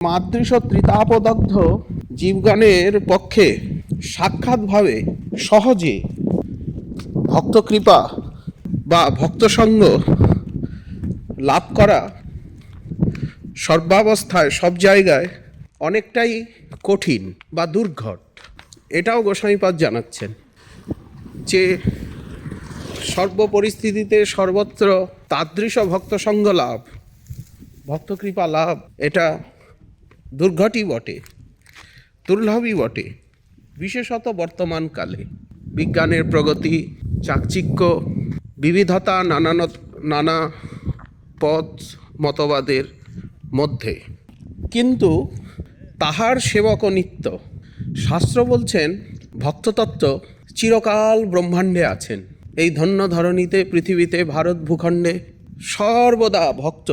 মাদৃশ ত্রিতাপদগ্ধ জীবগণের পক্ষে সাক্ষাৎভাবে সহজে ভক্তকৃপা বা ভক্তসঙ্গ লাভ করা সর্বাবস্থায় সব জায়গায় অনেকটাই কঠিন বা দুর্ঘট। এটাও গোস্বামীপাদ জানাচ্ছেন যে সর্বপরিস্থিতিতে সর্বত্র তাদৃশ ভক্তসঙ্গ লাভ, ভক্তকৃপা লাভ, এটা দুর্ঘটই বটে, দুর্লভই বটে। বিশেষত বর্তমানকালে বিজ্ঞানের প্রগতি, চাকচিক্য, বিবিধতা, নানা পথ মতবাদের মধ্যে কিন্তু তাহার সেবক নিত্য। শাস্ত্র বলছেন ভক্ততত্ত্ব চিরকাল ব্রহ্মাণ্ডে আছেন। এই ধন্য ধরণীতে, পৃথিবীতে, ভারত ভূখণ্ডে সর্বদা ভক্ত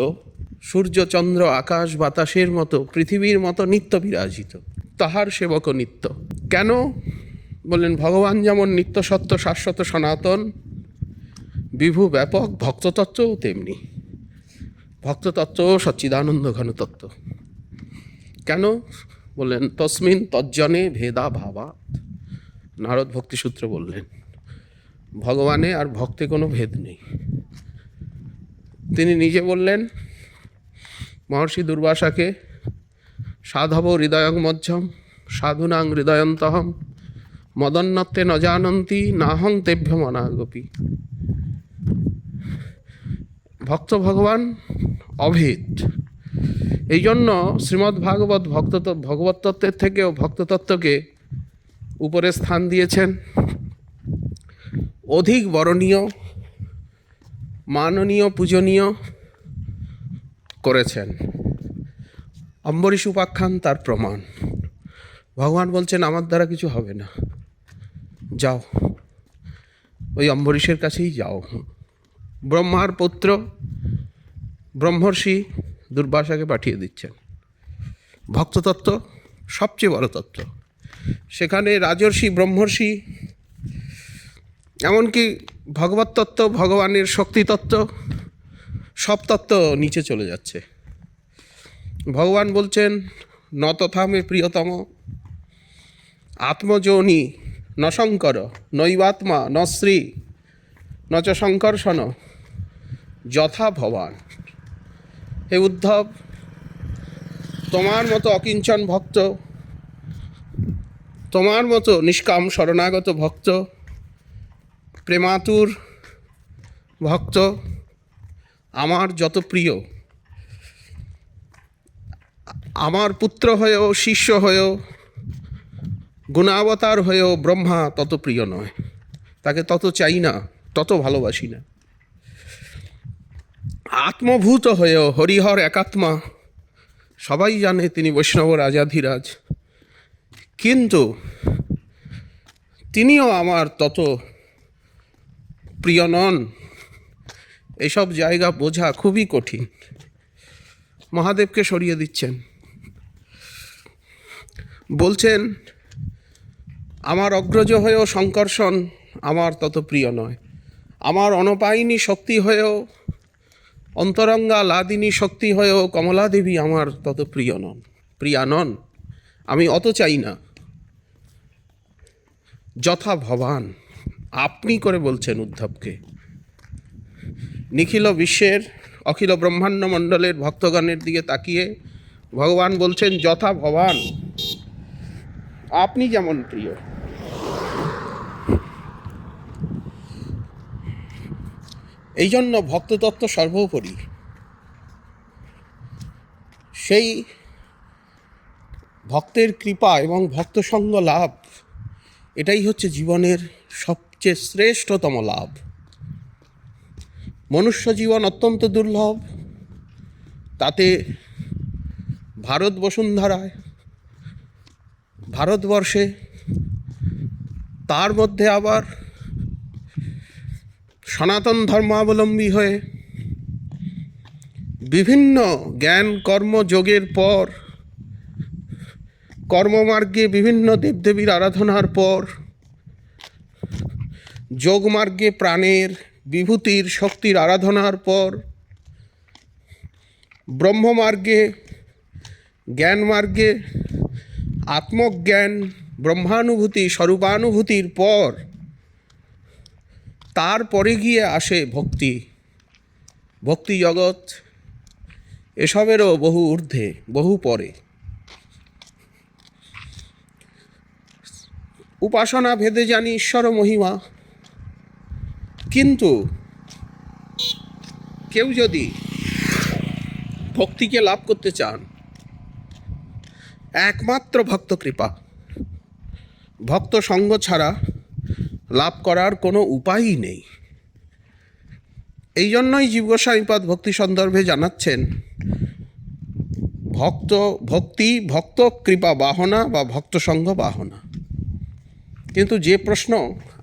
সূর্য চন্দ্র আকাশ বাতাসের মতো, পৃথিবীর মতো নিত্য বিরাজিত। তাহার সেবক নিত্য। কেন বললেন? ভগবান যেমন নিত্য সত্য শাশ্বত সনাতন বিভু ব্যাপক, ভক্ততত্ত্বও তেমনি। ভক্ততত্ত্ব সচ্চিদানন্দ ঘন তত্ত্ব। কেন বললেন? তস্মিন তজ্জনে ভেদা ভাবাৎ। নারদ ভক্তিসূত্র বললেন ভগবানে আর ভক্তে কোনো ভেদ নেই। তিনি নিজে বললেন মহর্ষি দুর্বাসাকে, সাধব হৃদয়ং মধ্যম সাধুনাং হৃদয়ন্তহম মদন্নত্তে ন জানন্তি নাহং তেভ্য মনাগপি। ভক্ত ভগবান অভেদ। এই জন্য শ্রীমদ্ ভাগবত ভগবত তত্ত্বের থেকেও ভক্ততত্ত্বকে উপরে স্থান দিয়েছেন, অধিক বরণীয়, মাননীয়, পূজনীয় করেছেন। অম্বরীশ উপাখ্যান তার প্রমাণ। ভগবান বলছেন আমার দ্বারা কিছু হবে না, যাও ওই অম্বরীশের কাছেই যাও। ব্রহ্মার পুত্র ব্রহ্মর্ষি দুর্বাসাকে পাঠিয়ে দিচ্ছেন। ভক্ততত্ত্ব সবচেয়ে বড় তত্ত্ব। সেখানে রাজর্ষি, ব্রহ্মর্ষি, এমনকি ভগবত তত্ত্ব, ভগবানের শক্তিতত্ত্ব, সব তত্ত্ব নিচে চলে যাচ্ছে। ভগবান বলছেন ন তথা মে প্রিয়তম আত্মযোনি ন শঙ্কর নৈবাত্মা ন শ্রী ন চ শঙ্কর্ষণ যথা ভবান। হে উদ্ধব, তোমার মতো অকিঞ্চন ভক্ত, তোমার মতো নিষ্কাম শরণাগত ভক্ত, প্রেমাতুর ভক্ত আমার যত প্রিয়, আমার পুত্র হয়েও, শিষ্য হয়েও, গুণাবতার হয়েও ব্রহ্মা তত প্রিয় নয়। তাকে তত চাই না, তত ভালোবাসি না। আত্মভূত হয়েও হরিহর একাত্মা, সবাই জানে তিনি বৈষ্ণব রাজাধিরাজ, কিন্তু তিনিও আমার তত প্রিয় নন। এইসব জায়গা বোঝা খুবই কঠিন। মহাদেবকে সরিয়ে দিচ্ছেন, বলছেন আমার অগ্রজ হয়েও শঙ্কর্ষণ আমার তত প্রিয় নয়, আমার অনপায়িনী শক্তি হয়েও, অন্তরঙ্গা লাদিনী শক্তি হয়েও কমলা দেবী আমার তত প্রিয়া নন। আমি অত চাই না। যথা ভবান, আপনি করে বলছেন উদ্ধবকে। নিখিল বিশ্বের, অখিল ব্রহ্মাণ্ড মণ্ডলের ভক্তগণের দিকে তাকিয়ে ভগবান বলছেন যথা ভবান, আপনি যেমন প্রিয়। এই জন্য ভক্ততত্ত্ব সর্বোপরি। সেই ভক্তের কৃপা এবং ভক্তসঙ্গ লাভ, এটাই হচ্ছে জীবনের সবচেয়ে শ্রেষ্ঠতম লাভ। মনুষ্য জীবন অত্যন্ত দুর্লভ। তাতে ভারত বসুন্ধরায়, ভারতবর্ষে, তার মধ্যে আবার সনাতন ধর্মাবলম্বী হয়ে বিভিন্ন জ্ঞান কর্ম যোগের পর, কর্মমার্গে বিভিন্ন দেবদেবীর আরাধনার পর, যোগমার্গে প্রাণের বিভূতির শক্তির আরাধনার পর, ব্রহ্মমার্গে জ্ঞান মার্গে আত্মজ্ঞান, ব্রহ্মানুভূতি, স্বরূপানুভূতির পর তারপরে গিয়ে আসে ভক্তি। ভক্তি জগৎ এসবেরও বহু ঊর্ধ্বে, বহু পরে। উপাসনা ভেদে জানি ঈশ্বর মহিমা, কিন্তু কেউ যদি ভক্তিকে লাভ করতে চান, একমাত্র ভক্ত কৃপা, ভক্ত সঙ্গ ছাড়া লাভ করার কোনো উপায়ই নেই। এই জন্যই জীবগোস্বামীপাদ ভক্তি সন্দর্ভে জানাচ্ছেন, ভক্তি ভক্ত কৃপা বাহনা বা ভক্ত সঙ্গ বাহনা। কিন্তু যে প্রশ্ন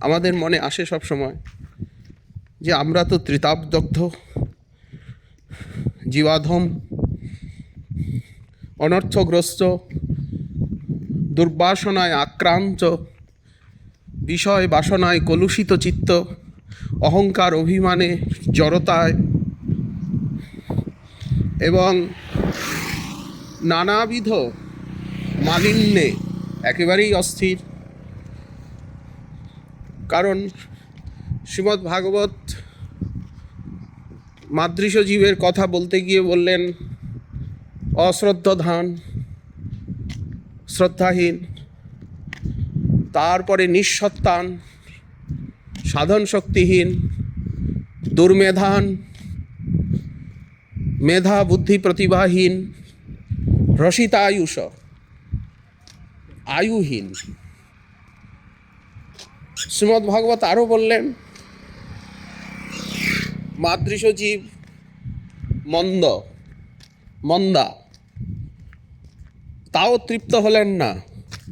আমাদের মনে আসে সব সময়, যে আমরা তো ত্রিতাপদগ্ধ, জীবাধম, অনর্থগ্রস্ত, দুর্বাসনায় আক্রান্ত, বিষয় বাসনায় কলুষিত চিত্ত, অহংকার অভিমানে, জড়তায় এবং নানাবিধ মালিন্যে একেবারেই অস্থির। কারণ শ্রীমদ্ ভাগবত মাদৃশ জীবের কথা বলতে গিয়ে বললেন অশ্রদ্ধান, শ্রদ্ধাহীন, তারপরে নিঃসত্তান, সাধন শক্তিহীন, দুর্মেধান, মেধা বুদ্ধি প্রতিভাহীন, রসিতায়ুষ, আয়ুহীন। শ্রীমদ্ ভাগবত আরও বললেন মাদৃশ জীব মন্দা, তাও তৃপ্ত হলেন না,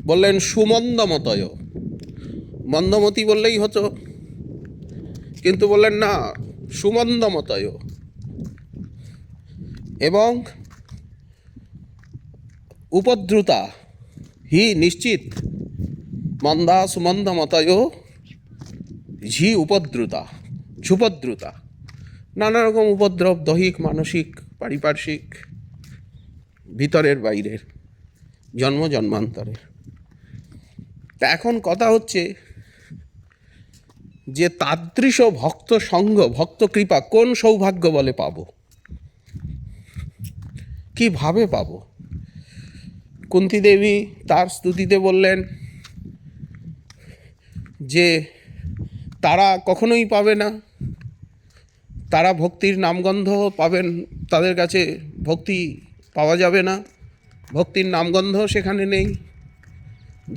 বললেন সুমন্দমতয়। মন্দমতি বললেই হতো, কিন্তু বললেন না, সুমন্দমতয়। এবং উপদ্রুতা হি নিশ্চিত, মন্দা সুমন্দমতয় ঝি উপদ্রুতা, ঝুপদ্রুতা। নানা রকম উপদ্রব, দৈহিক, মানসিক, পারিপার্শ্বিক, ভিতরের বাইরের, জন্ম জন্মান্তরের। তা এখন কথা হচ্ছে যে তাদৃশ ভক্ত সঙ্গ, ভক্ত কৃপা কোন সৌভাগ্য বলে পাবো, কিভাবে পাবো? কুন্তী দেবী তার স্তুতিতে বললেন যে তারা কখনোই পাবে না, তারা ভক্তির নামগন্ধ পাবেন, তাদের কাছে ভক্তি পাওয়া যাবে না, ভক্তির নামগন্ধ সেখানে নেই।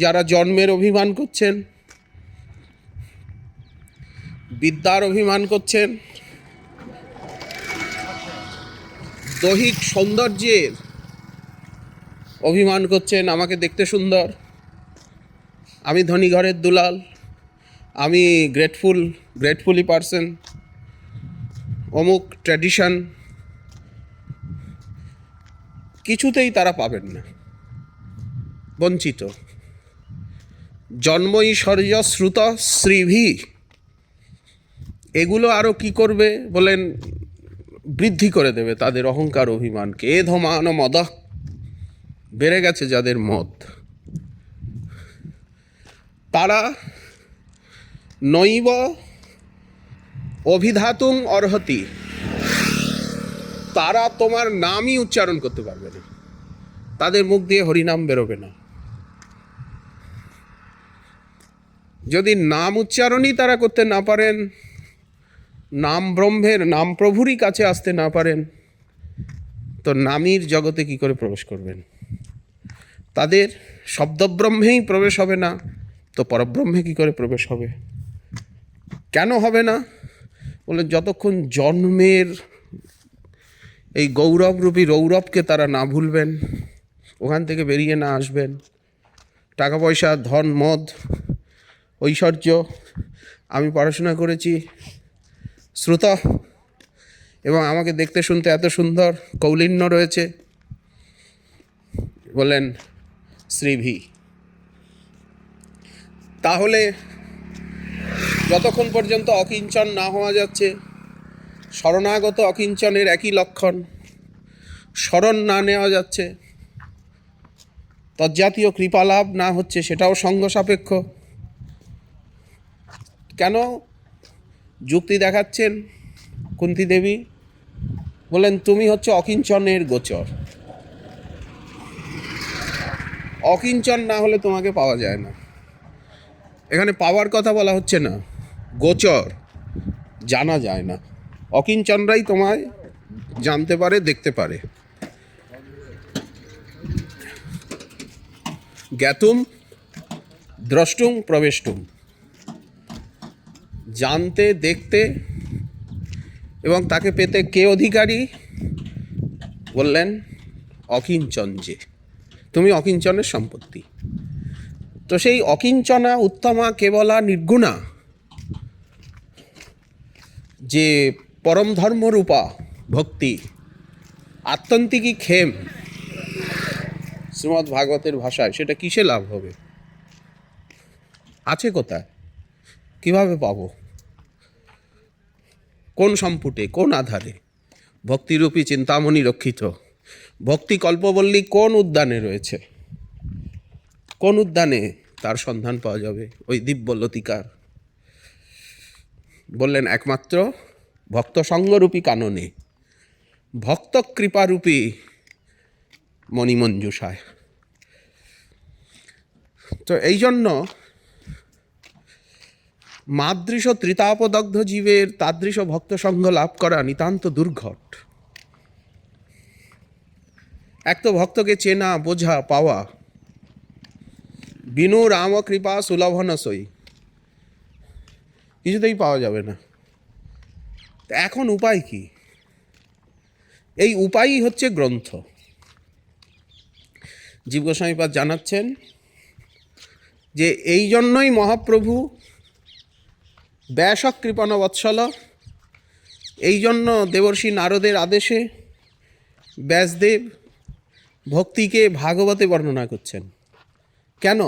যারা জন্মের অভিমান করছেন, বিদ্যার অভিমান করছেন, দৈহিক সৌন্দর্যের অভিমান করছেন, আমাকে দেখতে সুন্দর, আমি ধনী ঘরের দুলাল, আমি গ্রেটফুলি পারসন, অমুক ট্র্যাডিশন, কিছুতেই তারা পাবেন না, বঞ্চিত। জন্মৈশ্বর্য শ্রুত শ্রীভি, এগুলো আরও কি করবে বলেন, বৃদ্ধি করে দেবে তাদের অহংকার অভিমানকে। এ ধমান মদ, বেড়ে গেছে যাদের মদ। তারা নৈব অভিধাতুম অর্হতি, তারা তোমার নামই উচ্চারণ করতে পারবে না, তাদের মুখ দিয়ে হরিনাম বেরোবে না। যদি নাম উচ্চারণই তারা করতে না পারেন, নাম ব্রহ্মের, নাম প্রভুরই কাছে আসতে না পারেন, তো নামীর জগতে কি করে প্রবেশ করবেন? তাদের শব্দব্রহ্মেই প্রবেশ হবে না, তো পরব্রহ্মে কি করে প্রবেশ হবে? কেন হবে না? বলে যতক্ষণ জন্মের এই গৌরবরূপী রৌরবকে তারা না ভুলবেন, ওখান থেকে বেরিয়ে না আসবেন, টাকা পয়সা, ধন, মদ, ঐশ্বর্য, আমি পড়াশোনা করেছি, শ্রুত, এবং আমাকে দেখতে শুনতে এত সুন্দর, কৌলিন্য রয়েছে, বলেন শ্রীভি। তাহলে যতক্ষণ পর্যন্ত অকিঞ্চন না হওয়া যাচ্ছে, শরণাগত অকিঞ্চনের একই লক্ষণ, শরণ না নেওয়া যাচ্ছে, তজ্জাতীয় কৃপালাভ না হচ্ছে সেটাও সঙ্গ সাপেক্ষ। কেন যুক্তি দেখাচ্ছেন কুন্তী দেবী? বললেন তুমি হচ্ছে অকিঞ্চনের গোচর, অকিঞ্চন না হলে তোমাকে পাওয়া যায় না। এখানে পাওয়ার কথা বলা হচ্ছে না, গোচর, জানা যায় না। অকিঞ্চনরাই তোমায় জানতে পারে, দেখতে পারে। জ্ঞাতুম দ্রষ্টুম প্রবেষ্টুম, জানতে, দেখতে এবং তাকে পেতে কে অধিকারী? বললেন অকিঞ্চন, যে তুমি অকিঞ্চনের সম্পত্তি। তো সেই অকিঞ্চনা উত্তমা কেবলা নির্গুণা যে পরম ধর্মরূপা ভক্তি, আত্যন্তিকী ক্ষেম শ্রীমদ্ ভাগবতের ভাষায়, সেটা কিসে লাভ হবে? আছে কোথায়? কিভাবে পাবো? কোন সম্পুটে, কোন আধারে? ভক্তিরূপী চিন্তামণি রক্ষিত ভক্তি কল্পবল্লী কোন উদ্যানে রয়েছে? কোন উদ্যানে তার সন্ধান পাওয়া যাবে ওই দিব্য লতিকার? বললেন একমাত্র ভক্ত সঙ্গরূপী কাননে, ভক্ত কৃপারূপী মণিমঞ্জুষায়। তো এই জন্য মাদৃশ ত্রিতাপদগ্ধ জীবের তাদৃশ ভক্ত সঙ্গ লাভ করা নিতান্ত দুর্ঘট। এক তো ভক্তকে চেনা, বোঝা, পাওয়া, বিনু রাম কৃপা সুলভনসই কিছুতেই পাওয়া যাবে না। এখন উপায় কি? এই উপায়ই হচ্ছে গ্রন্থ। জীব গোস্বামীপাদ জানাচ্ছেন যে এই জন্যই মহাপ্রভু ব্যাস কৃপণ বৎসল, এই জন্য দেবর্ষি নারদের আদেশে ব্যাসদেব ভক্তিকে ভাগবতে বর্ণনা করছেন। কেন?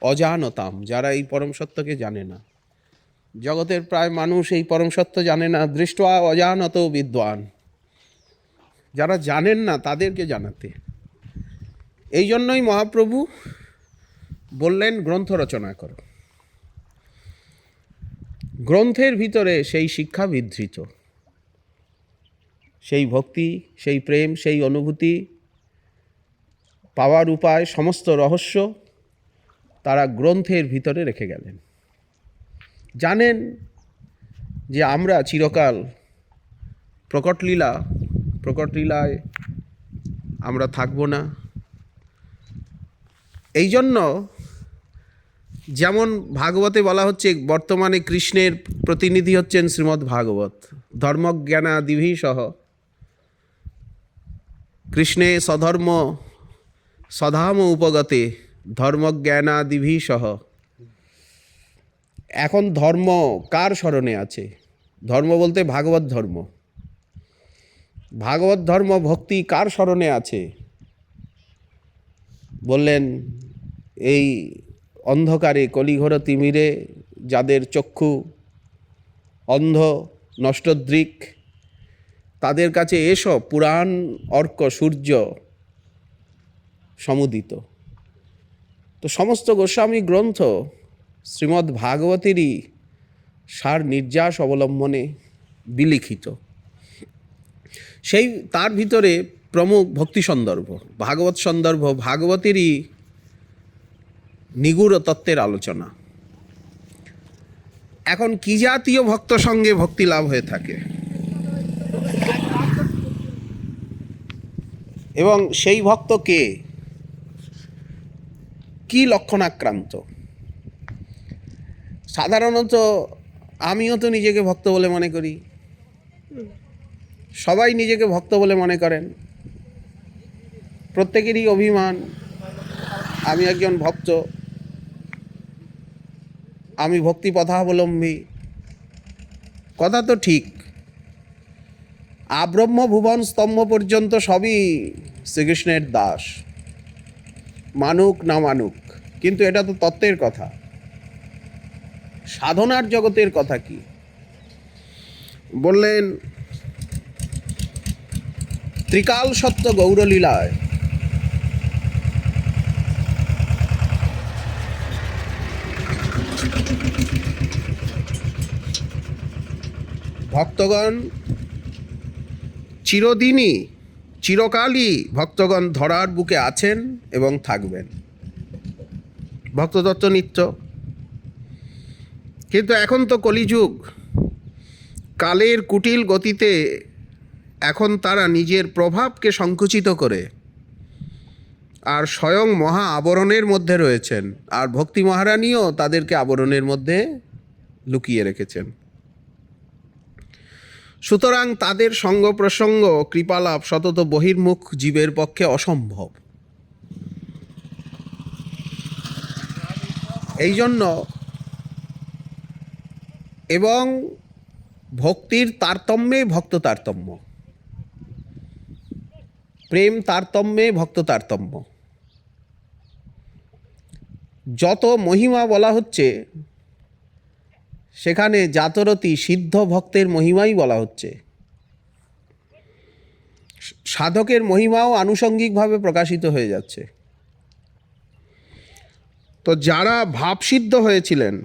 অজানতাম, যারা এই পরম সত্যকে জানে না। জগতের প্রায় মানুষ এই পরম সত্য জানে না। দৃষ্টা অজানত বিদ্বান, যারা জানেন না তাদেরকে জানাতে। এই জন্যই মহাপ্রভু বললেন গ্রন্থ রচনা করো। গ্রন্থের ভিতরে সেই শিক্ষা বিধৃত, সেই ভক্তি, সেই প্রেম, সেই অনুভূতি পাওয়ার উপায়, সমস্ত রহস্য তারা গ্রন্থের ভিতরে রেখে গেলেন। জানেন যে আমরা চিরকাল প্রকট লীলায় আমরা থাকব না। এই জন্য যেমন ভাগবতে বলা হচ্ছে বর্তমানে কৃষ্ণের প্রতিনিধি হচ্ছেন শ্রীমদ্ ভাগবত, ধর্মজ্ঞানাদিভি সহ কৃষ্ণে সধর্ম সধাম উপগতে ধর্মজ্ঞানাদিভি সহ। এখন ধর্ম কার স্মরণে আছে? ধর্ম বলতে ভাগবত ধর্ম। ভাগবত ধর্ম ভক্তি কার স্মরণে আছে? বললেন এই অন্ধকারে কলিঘোর তিমিরে যাদের চক্ষু অন্ধ নষ্টদৃক, তাদের কাছে এসব পুরাণ অর্ক সূর্য সমুদিত। তো সমস্ত গোস্বামী গ্রন্থ শ্রীমদ্ ভাগবতেরই সার নির্যাস অবলম্বনে বিলিখিত। সেই তার ভিতরে প্রমুখ ভক্তি সন্দর্ভ, ভাগবত সন্দর্ভ, ভাগবতেরই নিগূঢ় তত্ত্বের আলোচনা। এখন কি জাতীয় ভক্ত সঙ্গে ভক্তি লাভ হয়ে থাকে এবং সেই ভক্ত কে, কি লক্ষণাক্রান্ত? সাধারণত আমিও তো নিজেকে ভক্ত বলে মনে করি, সবাই নিজেকে ভক্ত বলে মনে করেন। প্রত্যেকেরই অভিমান আমি একজন ভক্ত, আমি ভক্তি পথাবলম্বী। কথা তো ঠিক, আব্রহ্ম ভুবন স্তম্ভ পর্যন্ত সবই শ্রীকৃষ্ণের দাস, মানুক না মানুক। কিন্তু এটা তো তত্ত্বের কথা। সাধনার জগতের কথা কি? বললেন ত্রিকাল সত্য গৌরলীলায় ভক্তগণ চিরদিনই চিরকালই ভক্তগণ ধরার বুকে আছেন এবং থাকবেন, ভক্ততত্ত্ব নিত্য। কিন্তু এখন তো কলিযুগ, কালের কুটিল গতিতে এখন তারা নিজের প্রভাবকে সংকুচিত করে আর স্বয়ং মহা আবরণের মধ্যে রয়েছেন, আর ভক্তি মহারানীও তাদেরকে আবরণের মধ্যে লুকিয়ে রেখেছেন। সুতরাং তাদের সঙ্গ প্রসঙ্গ কৃপালাভ সতত বহির্মুখ জীবের পক্ষে অসম্ভব। এই জন্য এবং ভক্তির তারতম্যে ভক্ত তারতম্য, প্রেম তারতম্যে ভক্ত তারতম্য। যত মহিমা বলা হচ্ছে সেখানে জাতরতি সিদ্ধ ভক্তের মহিমাই বলা হচ্ছে, সাধকের মহিমাও আনুষঙ্গিকভাবে প্রকাশিত হয়ে যাচ্ছে। তো যারা ভাবসিদ্ধ হয়েছিলেন,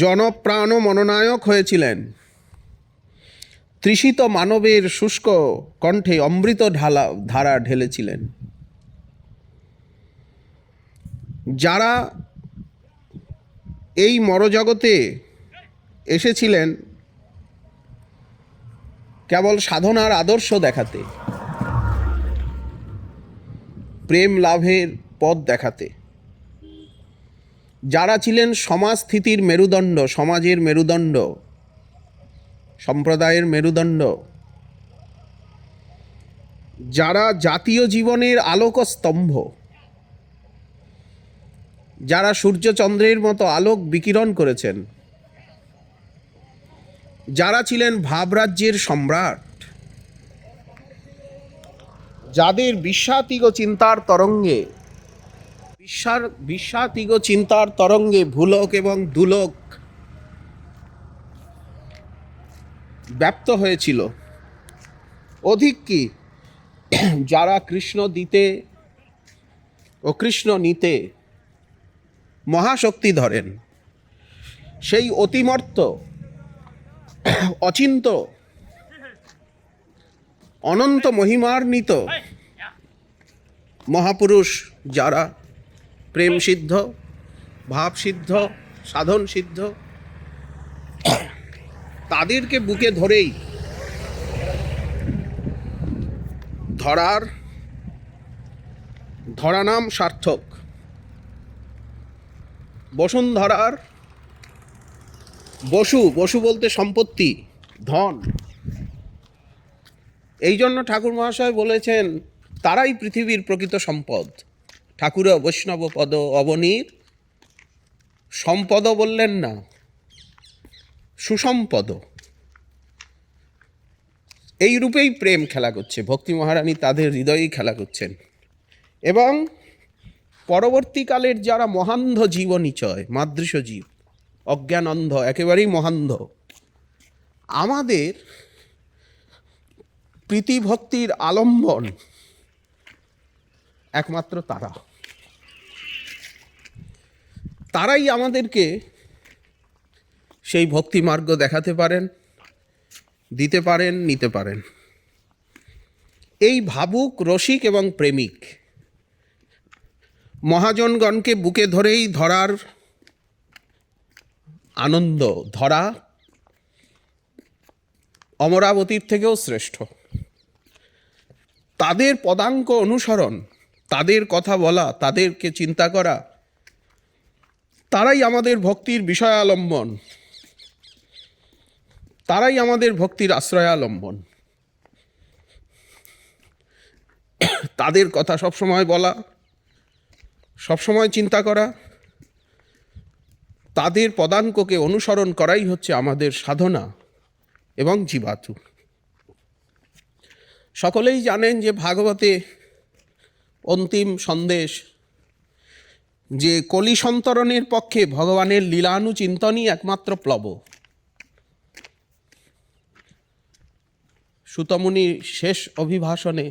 জনপ্রাণ মনোনায়ক হয়েছিলেন, তৃষিত মানবের শুষ্ক কণ্ঠে অমৃত ধারা ঢেলেছিলেন, যারা এই মরজগতে এসেছিলেন কেবল সাধনার আদর্শ দেখাতে, প্রেম লাভের পথ দেখাতে, যারা ছিলেন সমাজ স্থিতির মেরুদণ্ড, সমাজের মেরুদণ্ড, সম্প্রদায়ের মেরুদণ্ড, যারা জাতীয় জীবনের আলোকস্তম্ভ, যারা সূর্যচন্দ্রের মতো আলোক বিকিরণ করেছেন, যারা ছিলেন ভাবরাজ্যের সম্রাট, যাদের বিশ্বাতীগ চিন্তার তরঙ্গে ভূলোক এবং দুলোক ব্যাপ্ত হয়েছিল, অধিক কি যারা কৃষ্ণ দিতে ও কৃষ্ণ নিতে মহাশক্তি ধরেন, সেই অতিমর্ত্য অচিন্ত অনন্ত মহিমান্বিত মহাপুরুষ, যারা প্রেম সিদ্ধ, ভাব সিদ্ধ, সাধন সিদ্ধ, তাদেরকে বুকে ধরেই ধরা নাম সার্থক। বসুন্ধরার বসু বলতে সম্পত্তি, ধন। এই জন্য ঠাকুর মহাশয় বলেছেন তারাই পৃথিবীর প্রকৃত সম্পদ। ঠাকুর বৈষ্ণব পদ অবনীর সম্পদ বললেন না, সুসম্পদ। এই রূপেই প্রেম খেলা করছে, ভক্তি মহারানী তাদের হৃদয়েই খেলা করছেন। এবং পরবর্তীকালের যারা মহান্ধ জীবনিচয়, মাদৃশ জীব, অজ্ঞানন্ধ, একেবারেই মহান্ধ, আমাদের প্রীতিভক্তির আলম্বন একমাত্র তারাই আমাদেরকে সেই ভক্তি মার্গ দেখাতে পারেন, দিতে পারেন, নিতে পারেন। এই ভাবুক, রসিক এবং প্রেমিক মহাজনগণকে বুকে ধরেই ধরার আনন্দ, ধরা অমরাবতীর থেকেও শ্রেষ্ঠ। তাদের পদাঙ্ক অনুসরণ, তাদের কথা বলা, তাদেরকে চিন্তা করা, তারাই আমাদের ভক্তির বিষয়ালম্বন, তারাই আমাদের ভক্তির আশ্রয়ালম্বন। তাদের কথা সবসময় বলা, সবসময় চিন্তা করা, তাদের পদাঙ্ককে অনুসরণ করাই হচ্ছে আমাদের সাধনা এবং জীবাতু। সকলেই জানেন যে ভাগবতে অন্তিম সন্দেশ যে কলি সন্তরণের পক্ষে ভগবানের লীলানুচিন্তনই একমাত্র প্লব। সুতমুনির শেষ অভিভাষণে,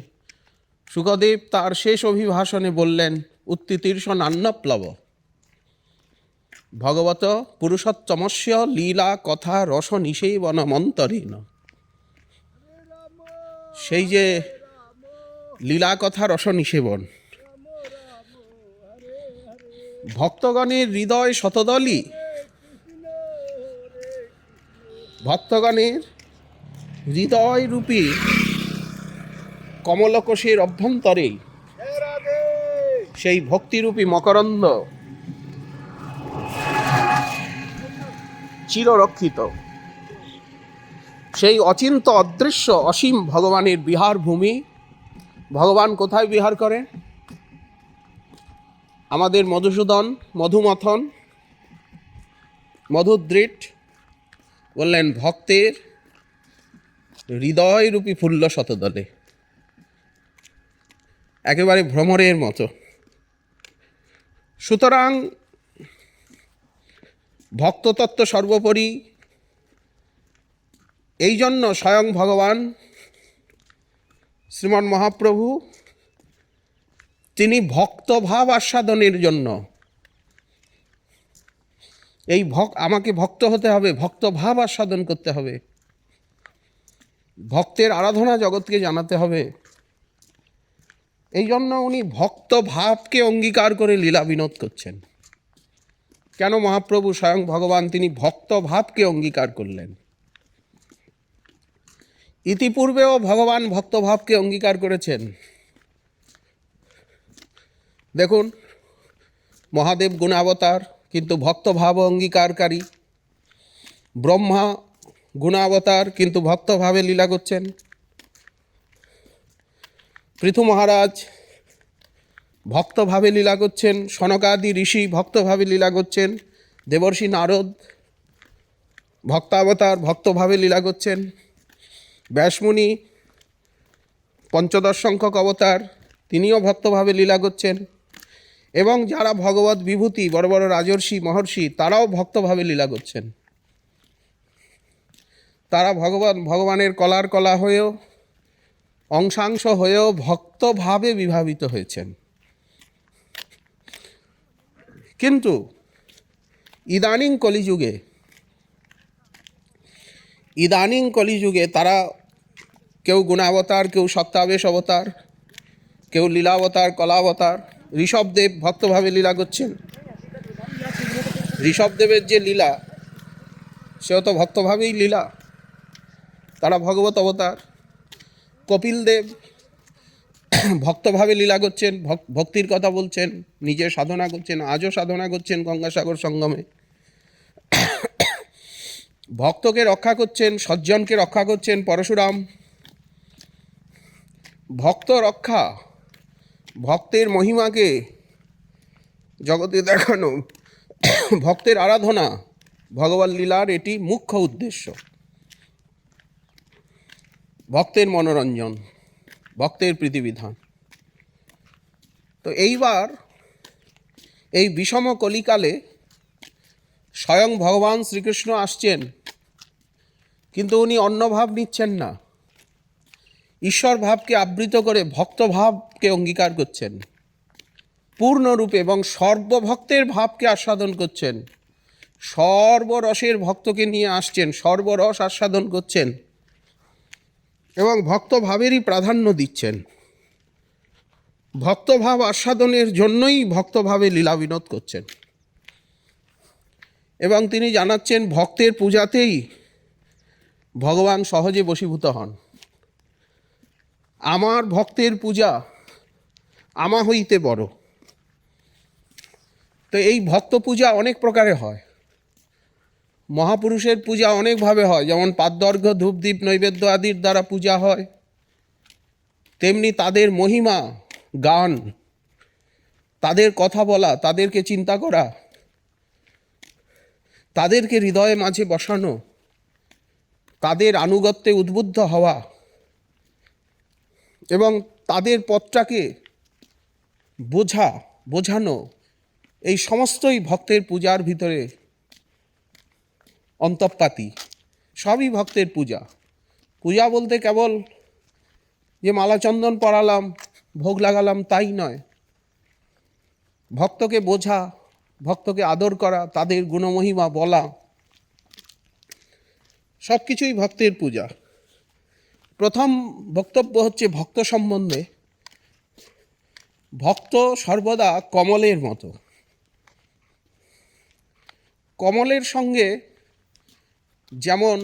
শুকদেব তার শেষ অভিভাষণে বললেন উত্তিতীর্ষ নান্যপ্লব। ভগবত পুরুষোত্তমস্য লীলা কথা রস নিষেবন মন্তরেণ। সেই যে লীলা কথা রস নিষেবন, ভক্তগণের হৃদয় শতদলই, ভক্তগণের হৃদয় রূপী কমলকোষের অভ্যন্তরে সেই ভক্তিরূপী মকরন্দ চিররক্ষিত। সেই অচিন্ত অদৃশ্য অসীম ভগবানের বিহার ভূমি। ভগবান কোথায় বিহার করেন? আমাদের মধুসূদন মধুমথন মধুদৃট বললেন ভক্তের হৃদয়রূপী ফুল্ল শতদলে, একেবারে ভ্রমরের মতো। সুতরাং ভক্ততত্ত্ব সর্বোপরি। এই জন্য স্বয়ং ভগবান শ্রীমন মহাপ্রভু তিনি ভক্তভাব আস্বাদনের জন্য, এই আমাকে ভক্ত হতে হবে, ভক্তভাব আস্বাদন করতে হবে, ভক্তের আরাধনা জগৎকে জানাতে হবে, এই জন্য উনি ভক্তভাবকে অঙ্গীকার করে লীলা বিনোদ করছেন। কেন মহাপ্রভু স্বয়ং ভগবান তিনি ভক্তভাবকে অঙ্গীকার করলেন? ইতিপূর্বেও ভগবান ভক্তভাবকে অঙ্গীকার করেছেন। দেখুন, মহাদেব গুণাবতার কিন্তু ভক্তভাব অঙ্গীকারকারী, ব্রহ্মা গুণাবতার কিন্তু ভক্তভাবে লীলা করছেন, পৃথু মহারাজ ভক্তভাবে লীলা করছেন, সনকাদি ঋষি ভক্তভাবে লীলা করছেন, দেবর্ষি নারদ ভক্তাবতার ভক্তভাবে লীলা করছেন, ব্যাসমুনি পঞ্চদশ সংখ্যক অবতার তিনিও ভক্তভাবে লীলা করছেন, এবং যারা ভগবত বিভূতি বড় বড় রাজর্ষি মহর্ষি তারাও ভক্তভাবে লীলা করছেন। তারা ভগবানের কলার কলা হয়েও অংশাংশ হয়েও ভক্তভাবে বিভাবিত হয়েছেন। কিন্তু ইদানিং কলিযুগে তারা কেউ গুণাবতার, কেউ সত্যাবেশ অবতার, কেউ লীলাবতার, কলাবতার। ঋষভদেব ভক্তভাবে লীলা করছেন। ঋষভদেবের যে লীলা সেও তো ভক্তভাবেই লীলা, তারা ভগবত অবতার। কপিল দেব ভক্তভাবে লীলা করছেন, ভক্তির কথা বলছেন, নিজে সাধনা করছেন, আজও সাধনা করছেন গঙ্গাসাগর সঙ্গমে। ভক্তকে রক্ষা করছেন, সজ্জনকে রক্ষা করছেন পরশুরাম। ভক্ত রক্ষা, ভক্তের মহিমাকে জগতে দেখানো, ভক্তের আরাধনা ভগবান লীলার এটি মুখ্য উদ্দেশ্য। ভক্তের মনোরঞ্জন, ভক্তের প্রীতিবিধান। তো এইবার এই বিষম কলিকালে স্বয়ং ভগবান শ্রীকৃষ্ণ আসছেন, কিন্তু উনি অন্য ভাব নিচ্ছেন না, ঈশ্বর ভাবকে আবৃত করে ভক্তভাবকে অঙ্গীকার করছেন পূর্ণরূপে, এবং সর্বভক্তের ভাবকে আস্বাদন করছেন। সর্বরসের ভক্তকে নিয়ে আসছেন, সর্বরস আস্বাদন করছেন এবং ভক্তভাবেরই প্রাধান্য দিচ্ছেন। ভক্তভাব আস্বাদনের জন্যই ভক্তভাবে লীলা বিনোদ করছেন। এবং তিনি জানাচ্ছেন ভক্তের পূজাতেই ভগবান সহজে বশীভূত হন। আমার ভক্তের পূজা আমা হইতে বড়। তো এই ভক্ত পূজা অনেক প্রকারে হয়। মহাপুরুষের পূজা অনেকভাবে হয়, যেমন পাদ্যর্ঘ্য ধূপদীপ নৈবেদ্য আদির দ্বারা পূজা হয়, তেমনি তাদের মহিমা গান, তাদের কথা বলা, তাদেরকে চিন্তা করা, তাদেরকে হৃদয়ে মাঝে বসানো, তাদের আনুগত্যে উদ্বুদ্ধ হওয়া এবং তাদের পথটাকে বোঝানো, এই সমস্তই ভক্তের পূজার ভিতরে অন্তঃপাতি। সবই ভক্তের পূজা। পূজা বলতে কেবল যে মালা চন্দন পরালাম, ভোগ লাগালাম তাই নয়। ভক্তকে বোঝা, ভক্তকে আদর করা, তাদের গুণমহিমা বলা, সব কিছুই ভক্তের পূজা। প্রথম বক্তব্য হচ্ছে ভক্ত সম্বন্ধে। ভক্ত সর্বদা কমলের মতো। কমলের সঙ্গে যেমন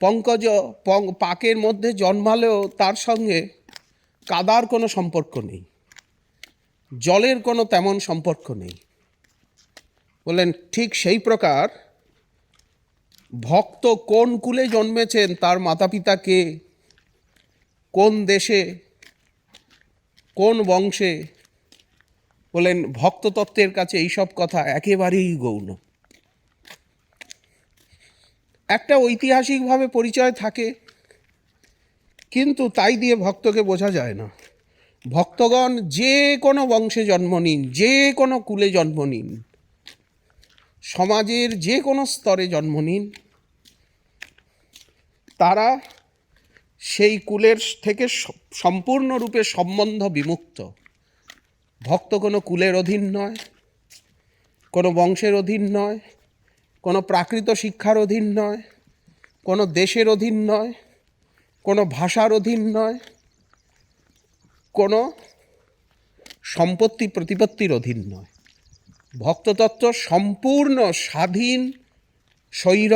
পঙ্কজ পাকের মধ্যে জন্মালেও তার সঙ্গে কাদার কোনো সম্পর্ক নেই, জলের কোনো তেমন সম্পর্ক নেই। বললেন ঠিক সেই প্রকার ভক্ত কোন কুলে জন্মেছেন, তার মাতা পিতা কে, কোন দেশে, কোন বংশে, বলেন ভক্ততত্ত্বের কাছে এইসব কথা একেবারেই গৌণ। একটা ঐতিহাসিকভাবে পরিচয় থাকে, কিন্তু তাই দিয়ে ভক্তকে বোঝা যায় না। ভক্তগণ যে কোনো বংশে জন্ম নিন, যে কোনো কুলে জন্ম নিন, সমাজের যে কোনো স্তরে জন্ম নিন, তারা সেই কুলের থেকে সম্পূর্ণরূপে সম্বন্ধ বিমুক্ত। ভক্ত কোনো কুলের অধীন নয়, কোনো বংশের অধীন নয়, কোনো প্রাকৃত শিক্ষার অধীন নয়, কোনো দেশের অধীন নয়, কোনো ভাষার অধীন নয়, কোনো সম্পত্তি প্রতিপত্তির অধীন নয়। ভক্ততত্ত্ব সম্পূর্ণ স্বাধীন, স্বৈর,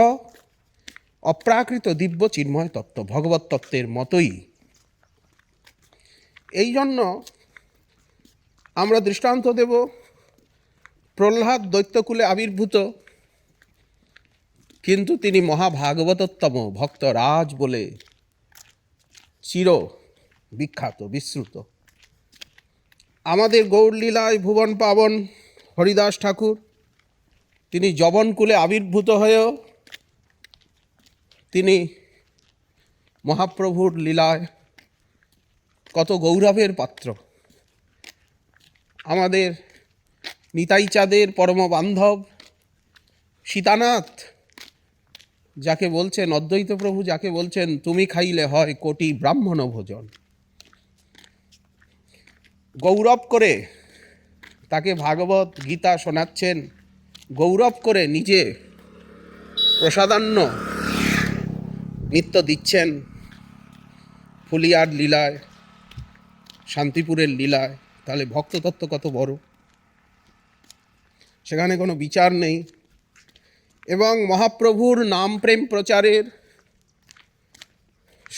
অপ্রাকৃত দিব্য চিন্ময় তত্ত্ব, ভগবত তত্ত্বের মতোই। এই জন্য আমরা দৃষ্টান্ত দেব, প্রহ্লাদ দৈত্যকুলে আবির্ভূত, কিন্তু তিনি মহাভাগবতোত্তম ভক্তরাজ বলে চির বিখ্যাত, বিশ্রুত। আমাদের গৌরলীলায় ভুবন পাবন হরিদাস ঠাকুর, তিনি যবনকুলে আবির্ভূত হয়েও তিনি মহাপ্রভুর লীলায় কত গৌরবের পাত্র। আমাদের নিতাই চাঁদের পরম বান্ধব সীতানাথ, যাকে বলছেন অদ্বৈত প্রভু, যাকে বলছেন তুমি খাইলে হয় কোটি ব্রাহ্মণ ভোজন, গৌরব করে তাকে ভাগবত গীতা শোনাচ্ছেন, গৌরব করে নিজে প্রসাদান্ন নিত্য দিচ্ছেন ফুলিয়ার লীলায়, শান্তিপুরের লীলায়। তাহলে ভক্ততত্ত্ব কত বড়, সেখানে কোনো বিচার নেই। এবং মহাপ্রভুর নাম প্রেম প্রচারের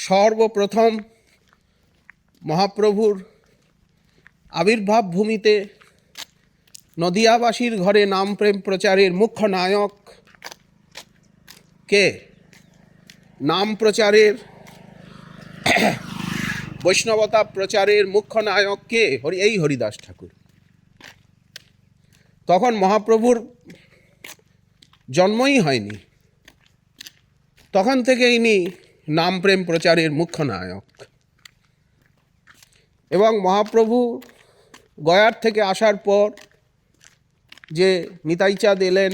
সর্বপ্রথম মহাপ্রভুর আবির্ভাব ভূমিতে নদিয়াবাসীর ঘরে নাম প্রেম প্রচারের মুখ্য নায়ক কে? নাম প্রচারের, বৈষ্ণবতা প্রচারের মুখ্য নায়ক কে? এই হরিদাস ঠাকুর। তখন মহাপ্রভুর জন্মই হয়নি, তখন থেকে ইনি নাম প্রেম প্রচারের মুখ্য নায়ক। এবং মহাপ্রভু গয়ার থেকে আসার পর যে নিতাই চাঁদ এলেন,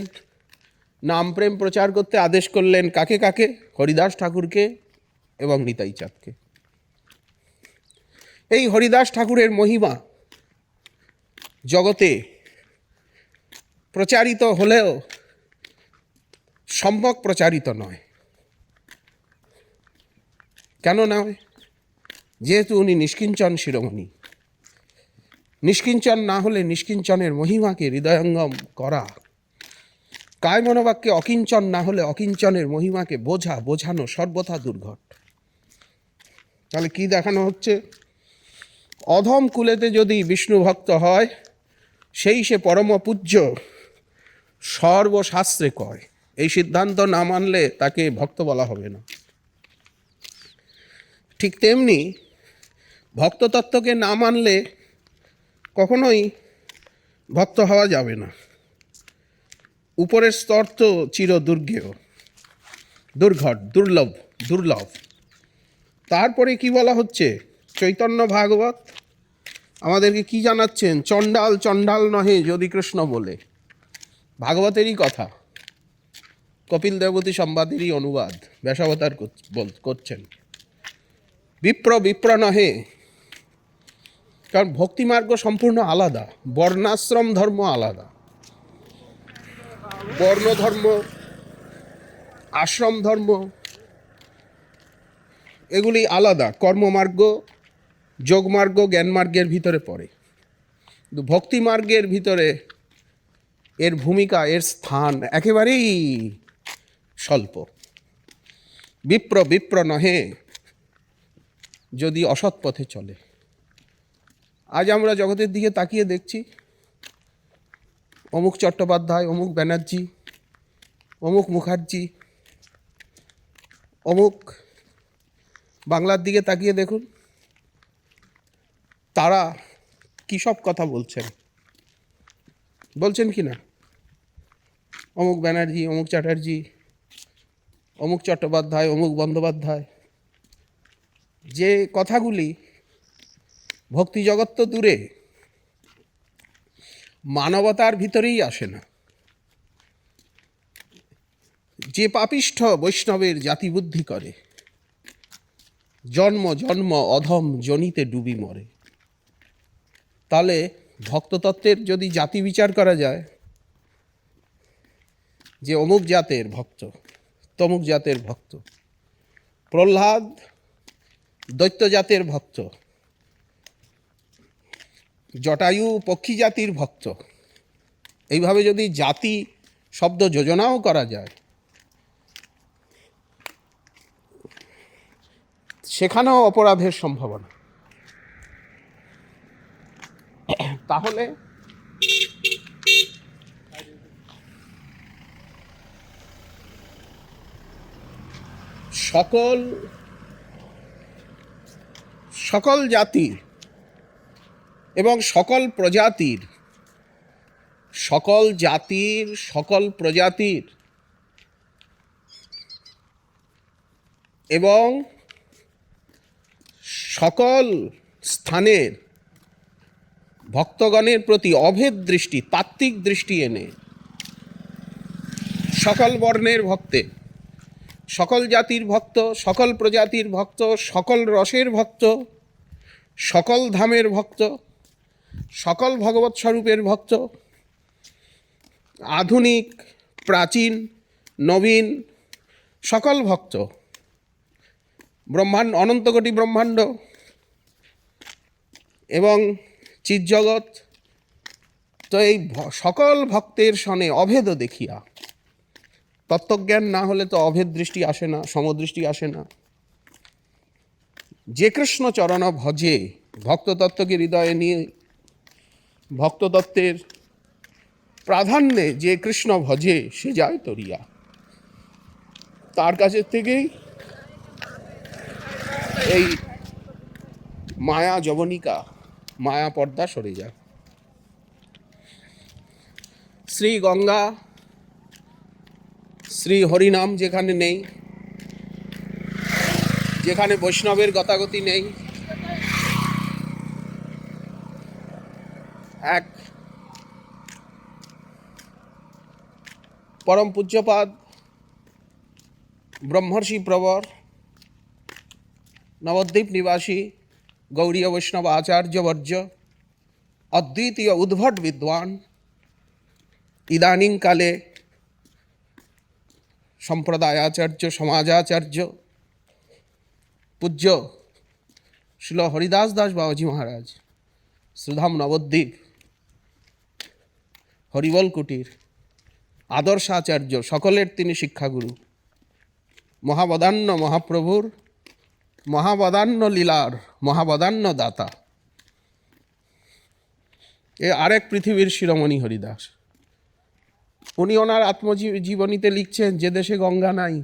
নাম প্রেম প্রচার করতে আদেশ করলেন কাকে কাকে? হরিদাস ঠাকুরকে এবং নিতাই চাঁদকে। এই হরিদাস ঠাকুরের মহিমা জগতে প্রচারিত হলেও সম্যক প্রচারিত নয়। কেন নয়? যেহেতু উনি নিষ্কিঞ্চন শিরোমণি। নিষ্কিঞ্চন না হলে নিষ্কিঞ্চনের মহিমাকে হৃদয়ঙ্গম করা, কায় মনোবাক্যে অকিঞ্চন না হলে অকিঞ্চনের মহিমাকে বোঝানো সর্বথা দুর্ঘট। তাহলে কি দেখানো হচ্ছে? অধম কুলেতে যদি বিষ্ণু ভক্ত হয়, সেই সে পরম পূজ্য, সর্বশাস্ত্রে কয়। এই সিদ্ধান্ত না মানলে তাকে ভক্ত বলা হবে না। ঠিক তেমনি ভক্ততত্ত্বকে না মানলে কখনোই ভক্ত হওয়া যাবে না। উপরের স্তর তো চির দুর্গেয়, দুর্ঘট, দুর্লভ। তারপরে কি বলা হচ্ছে? চৈতন্য ভাগবত আমাদেরকে কি জানাচ্ছেন? চণ্ডাল নহে যদি কৃষ্ণ বলে। ভাগবতেরই কথা, কপিল দেবতী সংবাদেরই অনুবাদ ব্যাসাবতার করছেন। বিপ্র নহে, কারণ ভক্তিমার্গ সম্পূর্ণ আলাদা, বর্ণাশ্রম ধর্ম আলাদা। বর্ণ ধর্ম, আশ্রম ধর্ম এগুলি আলাদা, কর্মমার্গ, যোগমার্গ, জ্ঞানমার্গের ভিতরে পড়ে। কিন্তু ভক্তি মার্গের ভিতরে এর ভূমিকা, এর স্থান একেবারেই স্বল্প। বিপ্র নহে যদি অসৎ পথে চলে। আজ আমরা জগতের দিকে তাকিয়ে দেখছি, অমুক চট্টোপাধ্যায়, অমুক ব্যানার্জি, অমুক মুখার্জি, অমুক, বাংলার দিকে তাকিয়ে দেখুন তারা কী সব কথা বলছেন কি না? অমুক ব্যানার্জি, অমুক চ্যাটার্জি, অমুক চট্টোপাধ্যায়, অমুক বন্দ্যোপাধ্যায়, যে কথাগুলি ভক্তি জগৎ তো দূরে, মানবতার ভিতরেই আসে না। যে পাপিষ্ঠ বৈষ্ণবের জাতিবুদ্ধি করে, জন্ম জন্ম অধম জনিতে ডুবি মরে। তাহলে ভক্ততত্ত্বের যদি জাতি বিচার করা যায়, যে অমুক জাতের ভক্ত, তমুক জাতের ভক্ত, প্রহ্লাদ দৈত্য জাতের ভক্ত, জটায়ু পক্ষী জাতির ভক্ত, এইভাবে যদি জাতি শব্দ যোজনাও করা যায়, সেখানেও অপরাধের সম্ভাবনা। তাহলে সকল জাতির এবং সকল প্রজাতির এবং সকল স্থানের ভক্তগণের প্রতি অভেদ দৃষ্টি, তাত্ত্বিক দৃষ্টি এনে সকল বর্ণের ভক্তে, সকল জাতির ভক্ত, সকল প্রজাতির ভক্ত, সকল রসের ভক্ত, সকল ধামের ভক্ত, সকল ভগবৎ স্বরূপের ভক্ত, আধুনিক, প্রাচীন, নবীন, সকল ভক্ত, ব্রহ্মাণ্ড, অনন্ত কোটি ব্রহ্মাণ্ড এবং চিৎজগৎ, তো এই সকল ভক্তের সনে অভেদ দেখিয়া, তত্ত্বজ্ঞান না হলে তো অভেদ দৃষ্টি আসে না, সমদৃষ্টি আসে না। যে কৃষ্ণ চরণ ভজে, ভক্ততত্ত্বকে হৃদয়ে নিয়ে ভক্ততত্ত্বের প্রাধান্যে যে কৃষ্ণ ভজে সে যায় তরিয়া। তার কাছের থেকেই এই মায়া যবনিকা, মায়া পর্দা সরে যায়। শ্রী গঙ্গা, শ্রী হরিনাম যেখানে নেই, যেখানে বৈষ্ণবের গতাগতি নেই, এক পরম পূজ্যপাদ ব্রহ্মর্ষি প্রবর নবদ্বীপ নিবাসী গৌড়ীয় বৈষ্ণব আচার্যবর্য অদ্বিতীয় উদ্ভট বিদ্বান, ইদানীংকালে সম্প্রদায়াচার্য, সমাজাচার্য, পূজ্য শিল হরিদাস দাস বাবাজি মহারাজ, সুধাম নবদ্বীপ, হরিবল কুটির, আদর্শাচার্য, সকলের তিনি শিক্ষাগুরু, মহাবদান্য মহাপ্রভুর মহাবদান্য লীলার মহাবদান্য দাতা। এ আরেক পৃথিবীর শিরোমণি হরিদাস। উনি ওনার আত্মজীবনীতে লিখছেন, যে দেশে গঙ্গা নাই,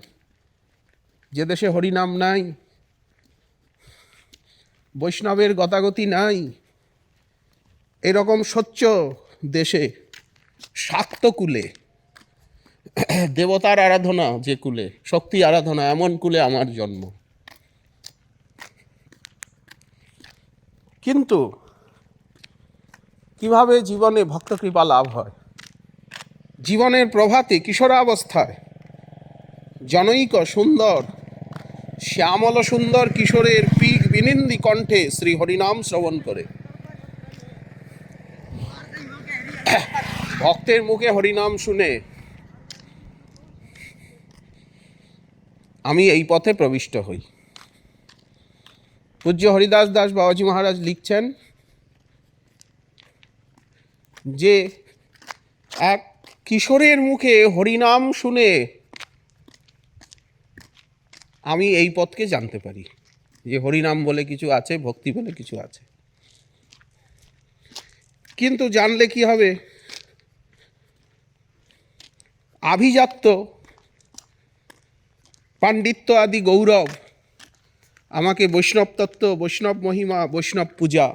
যে দেশে হরিনাম নাই, বৈষ্ণবের গতাগতি নাই, এরকম স্বচ্ছ দেশে, শাক্ত কুলে, দেবতার আরাধনা যে কুলে, শক্তি আরাধনা, এমন কুলে আমার জন্ম। কিন্তু কিভাবে জীবনে ভক্ত কৃপা লাভ হয়? জীবনের প্রভাতে কিশোরাবস্থায় জনৈক সুন্দর, শ্যামল সুন্দর কিশোরের পিক বিনিন্দি কণ্ঠে শ্রী হরিনাম শ্রবণ করে, ভক্তের মুখে হরিনাম শুনে আমি এই পথে প্রবিষ্ট হই। পূজ্য হরিদাস দাস বাবাজি মহারাজ লিখছেন যে এক কিশোরের মুখে হরিনাম শুনে আমি এই পথকে জানতে পারি যে হরিনাম বলে কিছু আছে, ভক্তি বলে কিছু আছে। কিন্তু জানলে কি হবে? আভিজাত্য, পাণ্ডিত্য আদি গৌরব আমাকে বৈষ্ণব তত্ত্ব, বৈষ্ণব মহিমা, বৈষ্ণব পূজা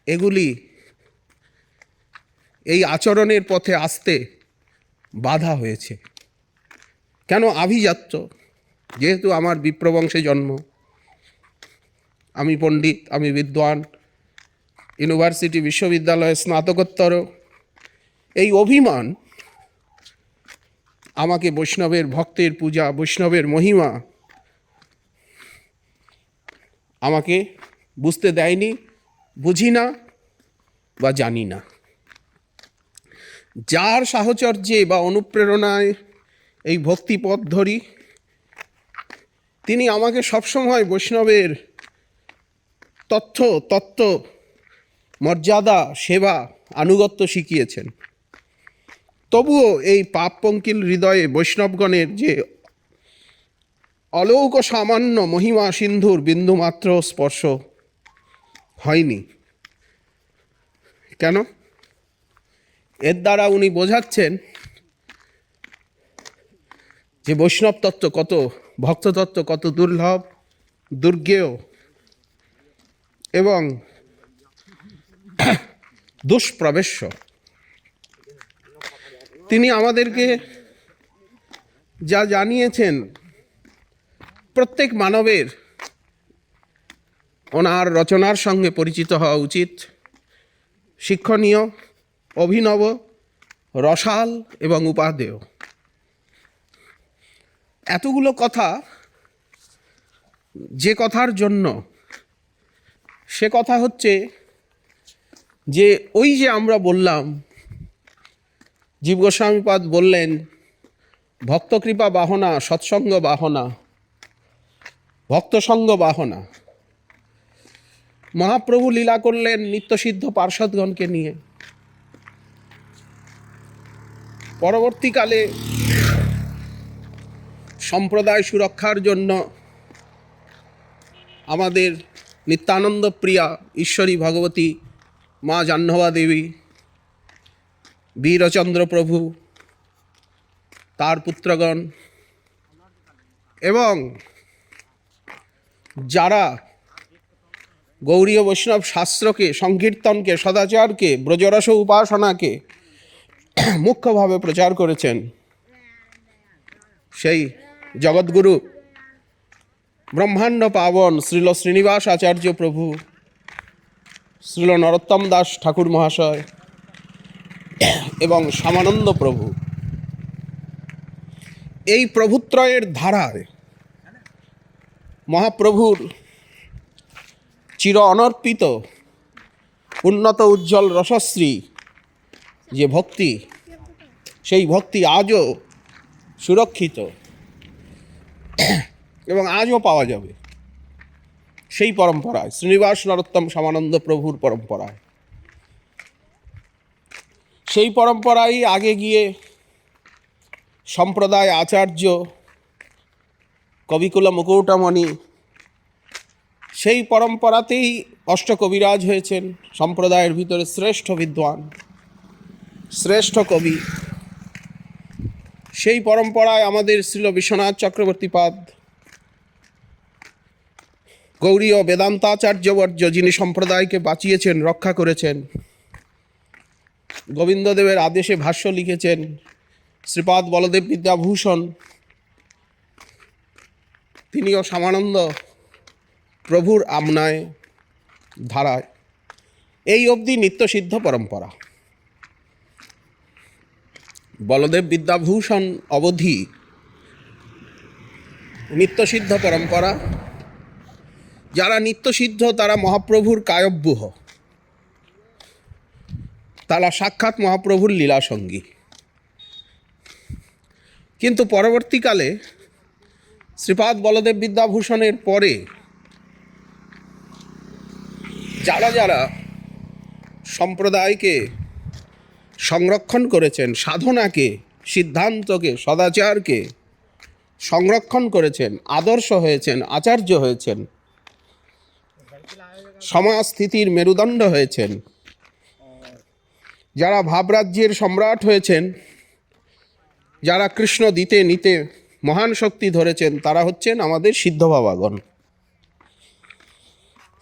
এগুলি এই আচরণের পথে আসতে বাধা হয়েছে। কেন? আভিজাত্য। যেহেতু আমার বিপ্রবংশে জন্ম, আমি পণ্ডিত, আমি বিদ্বান, ইউনিভার্সিটি বিশ্ববিদ্যালয়ে স্নাতকোত্তর, এই অভিমান আমাকে বৈষ্ণবের ভক্তের পূজা, বৈষ্ণবের মহিমা আমাকে বুঝতে দেয়নি, বুঝি না বা জানি না। যার সাহচর্যে বা অনুপ্রেরণায় এই ভক্তিপথ ধরি, তিনি আমাকে সবসময় বৈষ্ণবের তত্ত্ব, মর্যাদা, সেবা, আনুগত্য শিখিয়েছেন। তবুও এই পাপপঙ্কিল হৃদয়ে বৈষ্ণবগণের যে অলৌক সামান্য মহিমা সিন্ধুর বিন্দুমাত্র স্পর্শ হয়নি। কেন? এর দ্বারা উনি বোঝাচ্ছেন যে বৈষ্ণব তত্ত্ব কত, ভক্ততত্ত্ব কত দুর্লভ, দুর্গেয় এবং দুষ্প্রবেশ্য। তিনি আমাদেরকে যা জানিয়েছেন, প্রত্যেক মানবের ওনার রচনার সঙ্গে পরিচিত হওয়া উচিত। শিক্ষণীয়, অভিনব, রসাল এবং উপাদেয়। এতগুলো কথা, যে কথার জন্য, সে কথা হচ্ছে যে ওই যে আমরা বললাম, জীব গোস্বামীপাদ বললেন ভক্তকৃপা বাহনা, সৎসঙ্গ বাহনা, ভক্তসঙ্গ বাহনা। মহাপ্রভু লীলা করলেন নিত্যসিদ্ধ পার্ষদগণকে নিয়ে। পরবর্তীকালে সম্প্রদায় সুরক্ষার জন্য আমাদের নিত্যানন্দ প্রিয়া ঈশ্বরী ভগবতী মা জাহ্নবা দেবী, বীরচন্দ্র প্রভু, তার পুত্রগণ এবং যারা গৌড়ীয় বৈষ্ণব শাস্ত্রকে, সংকীর্তনকে, সদাচারকে, ব্রজরস উপাসনাকে মুখ্যভাবে প্রচার করেছেন, সেই জগৎগুরু ব্রহ্মাণ্ড পাবন শ্রীল শ্রীনিবাস আচার্য প্রভু, শ্রীল নরোত্তম দাস ঠাকুর মহাশয় এবং শ্যামানন্দ প্রভু, এই প্রভুত্রয়ের ধারায় মহাপ্রভুর চির অনর্পিত উন্নত উজ্জ্বল রসশ্রী যে ভক্তি, সেই ভক্তি আজও সুরক্ষিত এবং আজও পাওয়া যাবে সেই পরম্পরায়, শ্রীনিবাস নরোত্তম শ্যামানন্দ প্রভুর পরম্পরায়। সেই পরম্পরায় আগে গিয়ে সম্প্রদায় আচার্য কবিকুল মুকুটমণি, সেই পরম্পরাতেই অষ্টকবিরাজ হয়েছেন, সম্প্রদায়ের ভিতরে শ্রেষ্ঠ বিদ্বান, শ্রেষ্ঠ কবি। সেই পরম্পরায় আমাদের শ্রীল বিশ্বনাথ চক্রবর্তীপাদ, গৌড়ীয় বেদান্তাচার্যবর্য, যিনি সম্প্রদায়কে বাঁচিয়েছেন, রক্ষা করেছেন, গোবিন্দদেবের আদেশে ভাষ্য লিখেছেন, শ্রীপাদ বলদেব বিদ্যাভূষণ, তিনিও শ্যামানন্দ প্রভুর আমনায় ধারায় এই অবধি নিত্যসিদ্ধ পরম্পরা। বলদেব বিদ্যাভূষণ অবধি নিত্যসিদ্ধ পরম্পরা। যারা নিত্যসিদ্ধ তারা মহাপ্রভুর কায়ব্যূহ, তারা সাক্ষাৎ মহাপ্রভুর লীলাসঙ্গী। কিন্তু পরবর্তীকালে শ্রীপাদ বলদেব বিদ্যাভূষণের পরে যারা যারা সম্প্রদায়কে সংরক্ষণ করেছেন, সাধনাকে, সিদ্ধান্তকে, সদাচারকে সংরক্ষণ করেছেন, আদর্শ হয়েছেন, আচার্য হয়েছেন, সমাজ স্থিতির মেরুদণ্ড হয়েছেন, যারা ভাবরাজ্যের সম্রাট হয়েছেন, যারা কৃষ্ণ দিতে নিতে মহান শক্তি ধরেছেন, তারা হচ্ছেন আমাদের সিদ্ধভাবাগণ।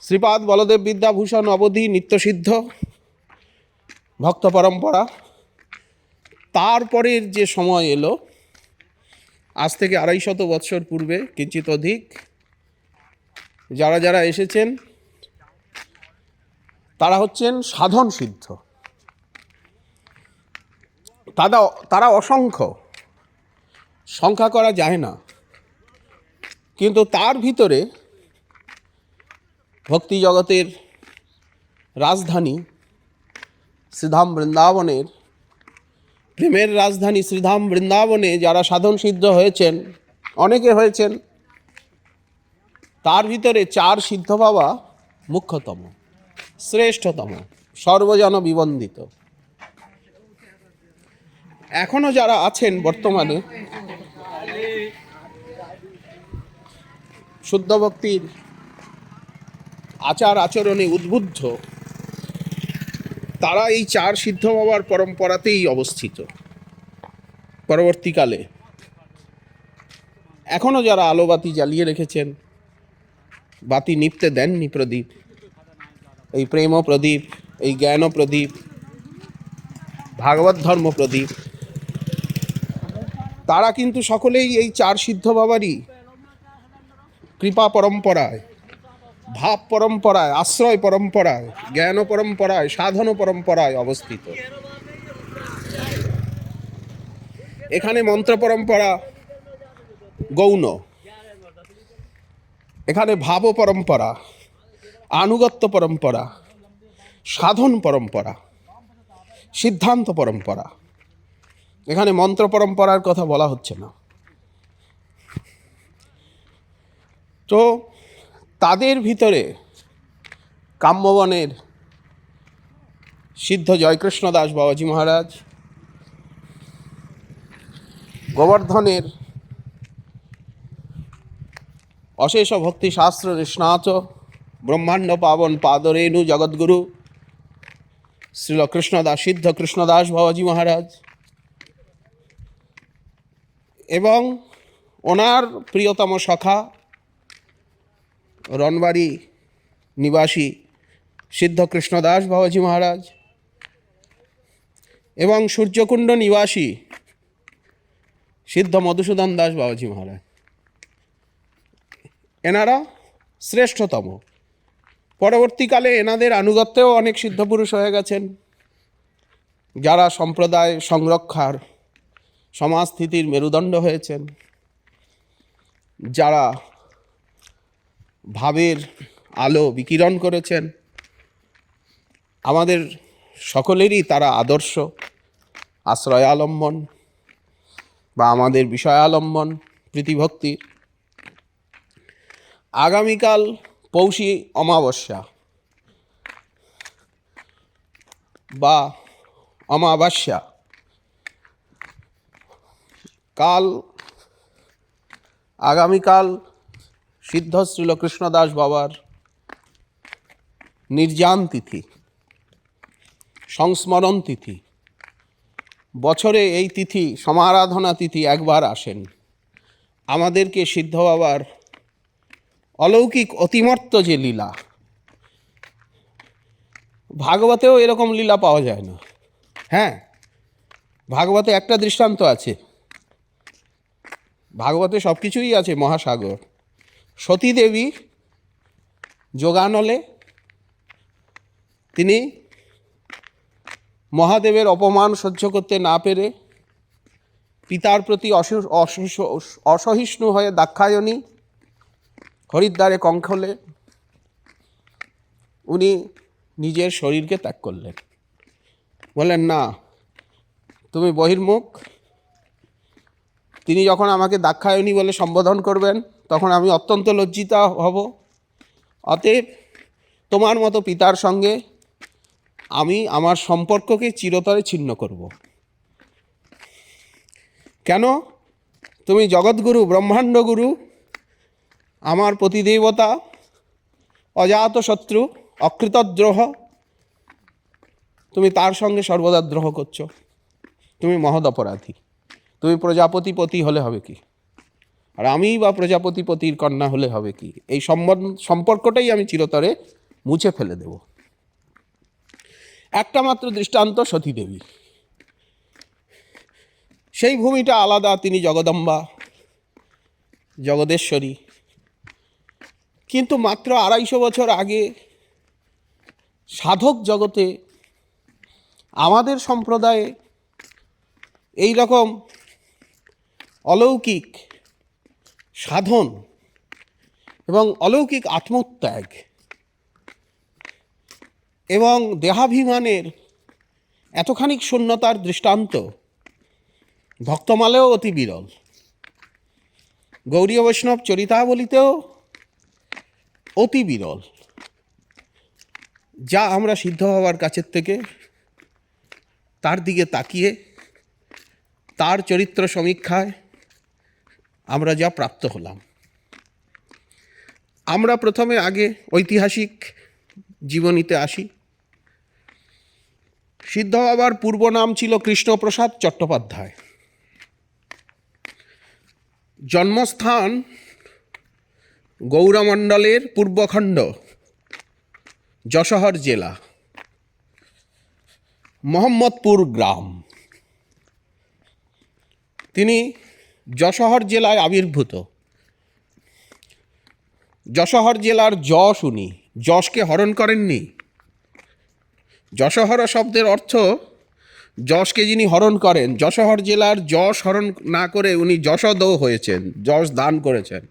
শ্রীপাদ বলদেব বিদ্যাভূষণ অবধি নিত্যসিদ্ধ ভক্ত পরম্পরা। তারপরের যে সময় এলো, আজ থেকে 250 বৎসর পূর্বে কিঞ্চিত অধিক, যারা যারা এসেছেন তারা হচ্ছেন সাধন সিদ্ধ। তারা অসংখ্য, সংখ্যা করা যায় না, কিন্তু তার ভিতরে ভক্তি জগতের রাজধানী শ্রীধাম বৃন্দাবনের, প্রেমের রাজধানী শ্রীধাম বৃন্দাবনে যারা সাধন সিদ্ধ হয়েছেন, অনেকে হয়েছেন, তার ভিতরে 4 সিদ্ধ বাবা মুখ্যতম, শ্রেষ্ঠতম, সর্বজন বিবন্দিত। এখনো যারা আছেন বর্তমানে শুদ্ধ ভক্তির আচার আচরণে উদ্বুদ্ধ, তারা এই 4 সিদ্ধ বাবার পরম্পরাতেই অবস্থিত। পরবর্তীকালে এখনো যারা আলোবাতি জ্বালিয়ে রেখেছেন, বাতি নিপতে দেননি প্রদীপ, এই প্রেম প্রদীপ, এই জ্ঞান প্রদীপ, ভাগবত ধর্ম প্রদীপ, তারা কিন্তু সকলেই এই 4 সিদ্ধ বাবারই কৃপা পরম্পরায়, ভাব পরম্পরায়, আশ্রয় পরম্পরায়, জ্ঞান পরম্পরায়, সাধন পরম্পরায় অবস্থিত। এখানে মন্ত্র পরম্পরা গৌণ, এখানে ভাব পরম্পরা, আনুগত্য পরম্পরা, সাধন পরম্পরা, সিদ্ধান্ত পরম্পরা। এখানে মন্ত্র পরম্পরার কথা বলা হচ্ছে না। তো তাদের ভিতরে কাম্যবনের সিদ্ধ জয়কৃষ্ণ দাস বাবাজি মহারাজ, গোবর্ধনের অশেষ ভক্তি শাস্ত্র নিষ্ণাত ব্রহ্মাণ্ড পাবন পাদরেণু জগৎগুরু শ্রীল কৃষ্ণদাস, সিদ্ধ কৃষ্ণদাস বাবাজি মহারাজ, এবং ওনার প্রিয়তম সখা রনবাড়ি নিবাসী সিদ্ধ কৃষ্ণদাস বাবাজি মহারাজ, এবং সূর্যকুণ্ড নিবাসী সিদ্ধ মধুসূদন দাস বাবাজি মহারাজ, এনারা শ্রেষ্ঠতম। পরবর্তীকালে এনাদের আনুগত্যেও অনেক সিদ্ধপুরুষ হয়ে গেছেন, যারা সম্প্রদায় সংরক্ষার, সমাজস্থিতির মেরুদণ্ড হয়েছেন, যারা ভাবের আলো বিকিরণ করেছেন। আমাদের সকলেরই তারা আদর্শ, আশ্রয়ালম্বন বা আমাদের বিষয়ালম্বন প্রীতিভক্তি। আগামীকাল পৌষী অমাবস্যা বা অমাবস্যা, আগামীকাল সিদ্ধ শ্রীল কৃষ্ণদাস বাবার নির্যান তিথি, সংস্মরণ তিথি। বছরে এই তিথি, সমারাধনা তিথি একবার আসেন। আমাদেরকে সিদ্ধ বাবার অলৌকিক অতিমর্ত্ত যে লীলা, ভাগবতেও এরকম লীলা পাওয়া যায় না। হ্যাঁ, ভাগবতে একটা দৃষ্টান্ত আছে, ভাগবতে সব কিছুই আছে, মহাসাগর। সতীদেবী যোগানলে তিনি মহাদেবের অপমান সহ্য করতে না পেরে পিতার প্রতি অসহিষ্ণু হয়ে দাক্ষায়ণী হরিদ্বারে কঙ্কলে উনি নিজের শরীরকে ত্যাগ করলেন। বললেন, না, তুমি বহির্মুখ, তিনি যখন আমাকে দাক্ষায়ণী বলে সম্বোধন করবেন তখন আমি অত্যন্ত লজ্জিত হব। অতএব তোমার মতো পিতার সঙ্গে আমি আমার সম্পর্ককে চিরতরে ছিন্ন করব। কেন? তুমি জগৎগুরু, ব্রহ্মাণ্ডগুরু, আমার প্রতিদেবতা, অজাতশত্রু, অকৃতদ্রোহ, তুমি তার সঙ্গে সর্বদা দ্রোহ করছো। তুমি মহৎ অপরাধী। তুমি প্রজাপতিপতি হলে হবে কি, আর আমি বা প্রজাপতিপতির কন্যা হলে হবে কি? এই সম্পর্কটাই আমি চিরতরে মুছে ফেলে দেব। একটা মাত্র দৃষ্টান্ত সতীদেবী। সেই ভূমিটা আলাদা, তিনি জগদম্বা, জগদেশ্বরী। কিন্তু মাত্র 250 বছর আগে সাধক জগতে, আমাদের সম্প্রদায়ে এই রকম অলৌকিক সাধন এবং অলৌকিক আত্মত্যাগ এবং দেহাভিমানের এতখানি শূন্যতার দৃষ্টান্ত ভক্তমালেও অতি বিরল। গৌড়ীয় বৈষ্ণব চরিতাবলিতেও অতি বিরল, যা আমরা সিদ্ধ বাবার কাছের থেকে তার দিকে তাকিয়ে তার চরিত্র সমীক্ষায় আমরা যা প্রাপ্ত হলাম। আমরা প্রথমে আগে ঐতিহাসিক জীবনীতে আসি। সিদ্ধ বাবার পূর্ব নাম ছিল কৃষ্ণপ্রসাদ চট্টোপাধ্যায়। জন্মস্থান গৌড়মণ্ডলের পূর্বখণ্ড, যশোহর জেলা, মোহাম্মদপুর গ্রাম। তিনি যশোহর জেলায় আবির্ভূত। যশোহর জেলার যশ, উনি যশকে হরণ করেননি। যশোহর শব্দের অর্থ যশকে যিনি হরণ করেন। যশোহর জেলার যশ হরণ না করে উনি যশোদও হয়েছেন, যশ দান করেছেন।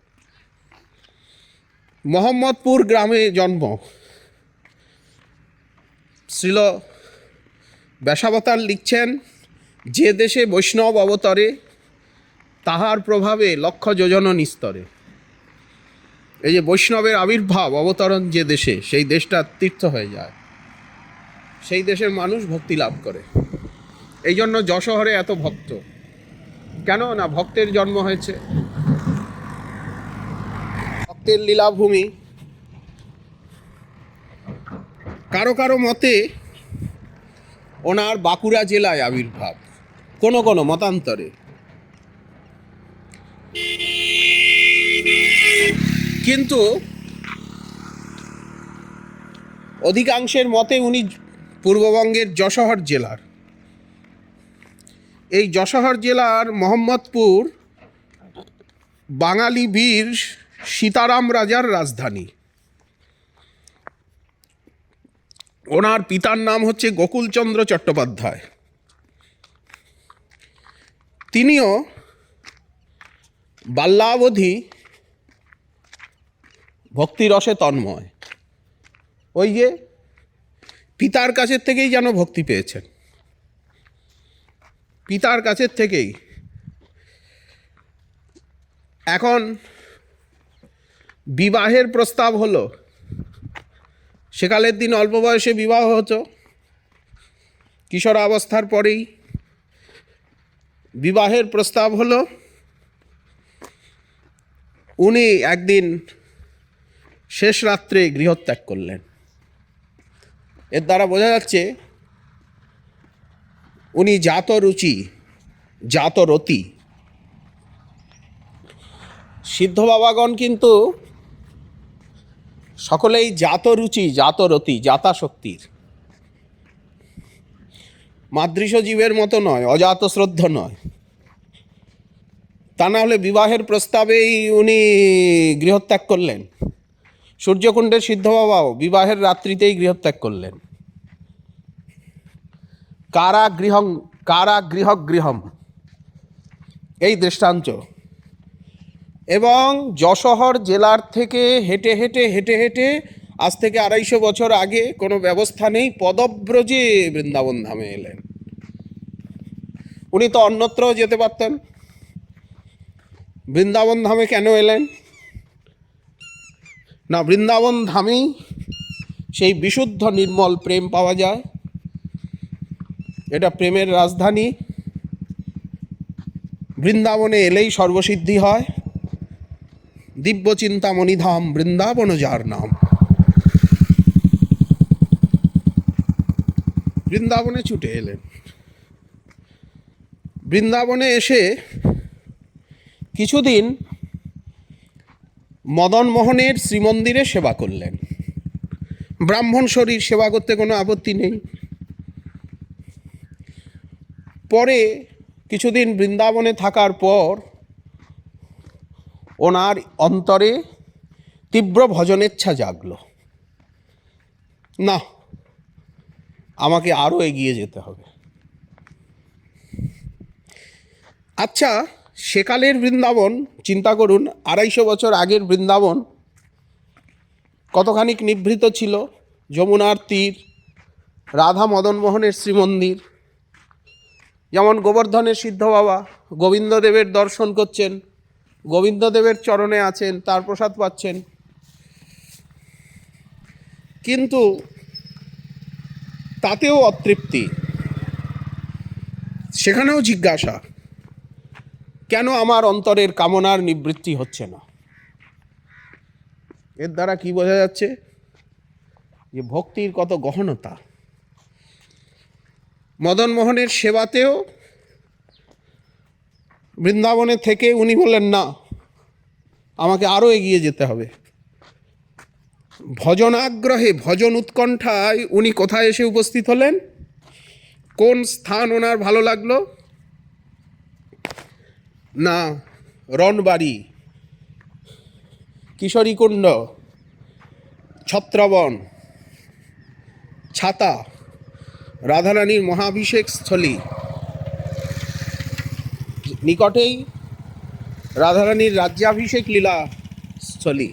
মোহাম্মদপুর গ্রামে জন্ম। শ্রীল ব্যাসাবতার লিখছেন, যে দেশে বৈষ্ণব অবতরে তাহার প্রভাবে লক্ষ যোজন নিস্তরে। এই যে বৈষ্ণবের আবির্ভাব, অবতরণ যে দেশে, সেই দেশটা তীর্থ হয়ে যায়, সেই দেশের মানুষ ভক্তি লাভ করে। এই জন্য যশোহরে এত ভক্ত। কেন না, ভক্তের জন্ম হয়েছে, ভক্তের লীলাভূমি। কারো কারো মতে ওনার বাঁকুড়া জেলায় আবির্ভাব, কোনো কোনো মতান্তরে। কিন্তু অধিকাংশের মতে উনি পূর্ববঙ্গের যশোহর জেলার। এই যশোহর জেলার মোহাম্মদপুর বাঙালি বীর সীতারাম রাজার রাজধানী। ওনার পিতার নাম হচ্ছে গোকুলচন্দ্র চট্টোপাধ্যায়। তিনিও বাল্যাবধি ভক্তিরসে তন্ময়। ওই যে পিতার কাছের থেকেই যেন ভক্তি পেয়েছেন, পিতার কাছের থেকেই। এখন বিবাহের প্রস্তাব হলো। সেকালের দিন অল্প বয়সে বিবাহ হতো, কিশোরাবস্থার পরেই বিবাহের প্রস্তাব হলো। উনি একদিন শেষ রাত্রে গৃহত্যাগ করলেন। এর দ্বারা বোঝা যাচ্ছে উনি জাত রুচি, জাত রতি। সিদ্ধ বাবাগণ কিন্তু সকলেই জাত রুচি, জাত রতি, জাতা শক্তির। মাদৃশ জীবের মতো নয়, অজাত শ্রদ্ধ নয়। তা না হলে বিবাহের প্রস্তাবেই উনি গৃহত্যাগ করলেন। সূর্যকুণ্ডের সিদ্ধ বাবাও বিবাহের রাত্রিতেই গৃহত্যাগ করলেন। কারাগৃহম এই দৃষ্টান্ত। এবং যশোহর জেলার থেকে হেঁটে হেঁটে হেঁটে হেঁটে আজ থেকে 250 বছর আগে, কোনো ব্যবস্থা নেই, পদব্রজে বৃন্দাবন ধামে এলেন। উনি তো অন্যত্র যেতে পারতেন, বৃন্দাবন ধামে কেন এলেন? না, বৃন্দাবন ধামেই সেই বিশুদ্ধ নির্মল প্রেম পাওয়া যায়। এটা প্রেমের রাজধানী। বৃন্দাবনে এলেই সর্বসিদ্ধি হয়। দিব্য চিন্তামণি ধাম বৃন্দাবন যার নাম। বৃন্দাবনে ছুটে এলেন। বৃন্দাবনে এসে কিছুদিন মদন মোহনের শ্রীমন্দিরে সেবা করলেন। ব্রাহ্মণ শরীর, সেবা করতে কোনো আপত্তি নেই। পরে কিছুদিন বৃন্দাবনে থাকার পর ওনার অন্তরে তীব্র ভজনেচ্ছা জাগল। না, আমাকে আরও এগিয়ে যেতে হবে। আচ্ছা, সেকালের বৃন্দাবন চিন্তা করুন, 250 বছর আগের বৃন্দাবন কতখানি নিভৃত ছিল। যমুনার তীর, রাধা মদন মোহনের শ্রীমন্দির। যেমন গোবর্ধনের সিদ্ধ বাবা গোবিন্দদেবের দর্শন করছেন, গোবিন্দদেবের চরণে আছেন, তার প্রসাদ পাচ্ছেন। কিন্তু তাতেও অতৃপ্তি। সেখানেও জিজ্ঞাসা, কেন আমার অন্তরের কামনার নিবৃত্তি হচ্ছে না? এর দ্বারা কি বোঝা যাচ্ছে? যে ভক্তির কত গহনতা। মদন মোহনের সেবাতেও বৃন্দাবনে থেকে উনি বললেন, না, আমাকে আরও এগিয়ে যেতে হবে। ভজনাগ্রহে, ভজন উৎকণ্ঠায় উনি কোথায় এসে উপস্থিত হলেন? কোন স্থান ওনার ভালো লাগলো? না, রণবাড়ি, কিশোরীকুণ্ড, ছত্রবন, ছাতা, রাধারানীর মহাভিষেক স্থলী, নিকটেই রাধারানীর রাজ্যাভিষেক লীলা স্থলী,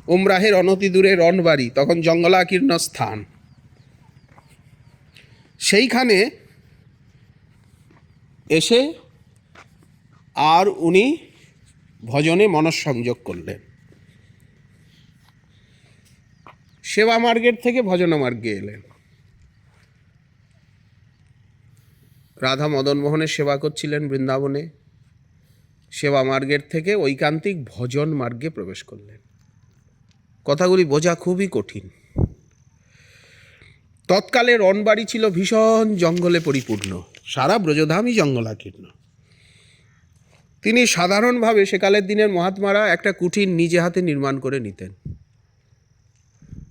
উমরাহের অনতি দূরে রণবাড়ি, তখন জঙ্গলাকীর্ণ স্থান। সেইখানে এসে আর উনি ভজনে মনঃসংযোগ করলেন। সেবা মার্গের থেকে ভজন মার্গে এলেন। রাধা মদন মোহনের সেবা করছিলেন বৃন্দাবনে, সেবা মার্গের থেকে ঐকান্তিক ভজন মার্গে প্রবেশ করলেন। কথাগুলি বোঝা খুবই কঠিন। তৎকালে রণবাড়ি ছিল ভীষণ জঙ্গলে পরিপূর্ণ, সারা ব্রজধামই জঙ্গলাকীর্ণ। তিনি সাধারণভাবে সেকালের দিনের মহাত্মারা একটা কুঠির নিজে হাতে নির্মাণ করে নিতেন।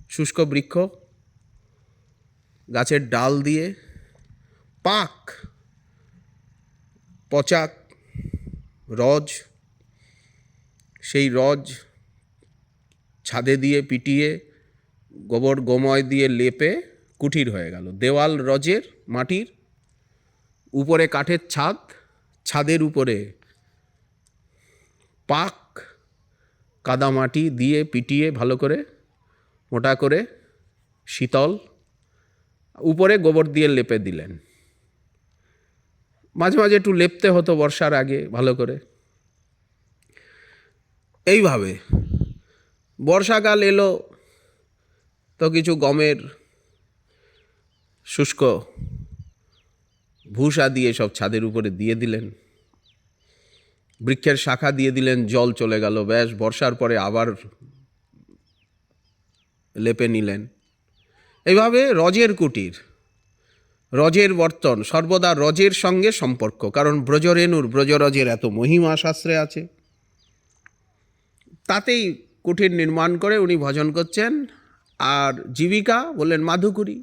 শুষ্ক বৃক্ষ, গাছের ডাল দিয়ে, পাক, পচাক, রজ, সেই রজ ছাদে দিয়ে পিটিয়ে গোবর গোময় দিয়ে লেপে কুঠির হয়ে গেল। দেওয়াল রজের, মাটির, উপরে কাঠের ছাদ, ছাদের উপরে পাক কাদামাটি দিয়ে পিটিয়ে ভালো করে মোটা করে শীতল, উপরে গোবর দিয়ে লেপে দিলেন। মাঝে মাঝে একটু লেপতে হতো বর্ষার আগে ভালো করে। এইভাবে বর্ষাকাল এলো তো কিছু গমের শুষ্ক ভূষা দিয়ে সব ছাদের উপরে দিয়ে দিলেন। বৃক্ষের শাখা দিয়ে দিলেন, জল চলে গেল, ব্যাস বর্ষার পরে আবার লেপে নিলেন। এইভাবে রজের কুটির, রজের বর্তন, সর্বদা রজের সঙ্গে সম্পর্ক, কারণ ব্রজরেণুর, ব্রজরজের এত মহিমা শাস্ত্রে আছে। তাতেই কুঠির নির্মাণ করে উনি ভজন করছেন। আর জীবিকা বললেন মাধুকুরি,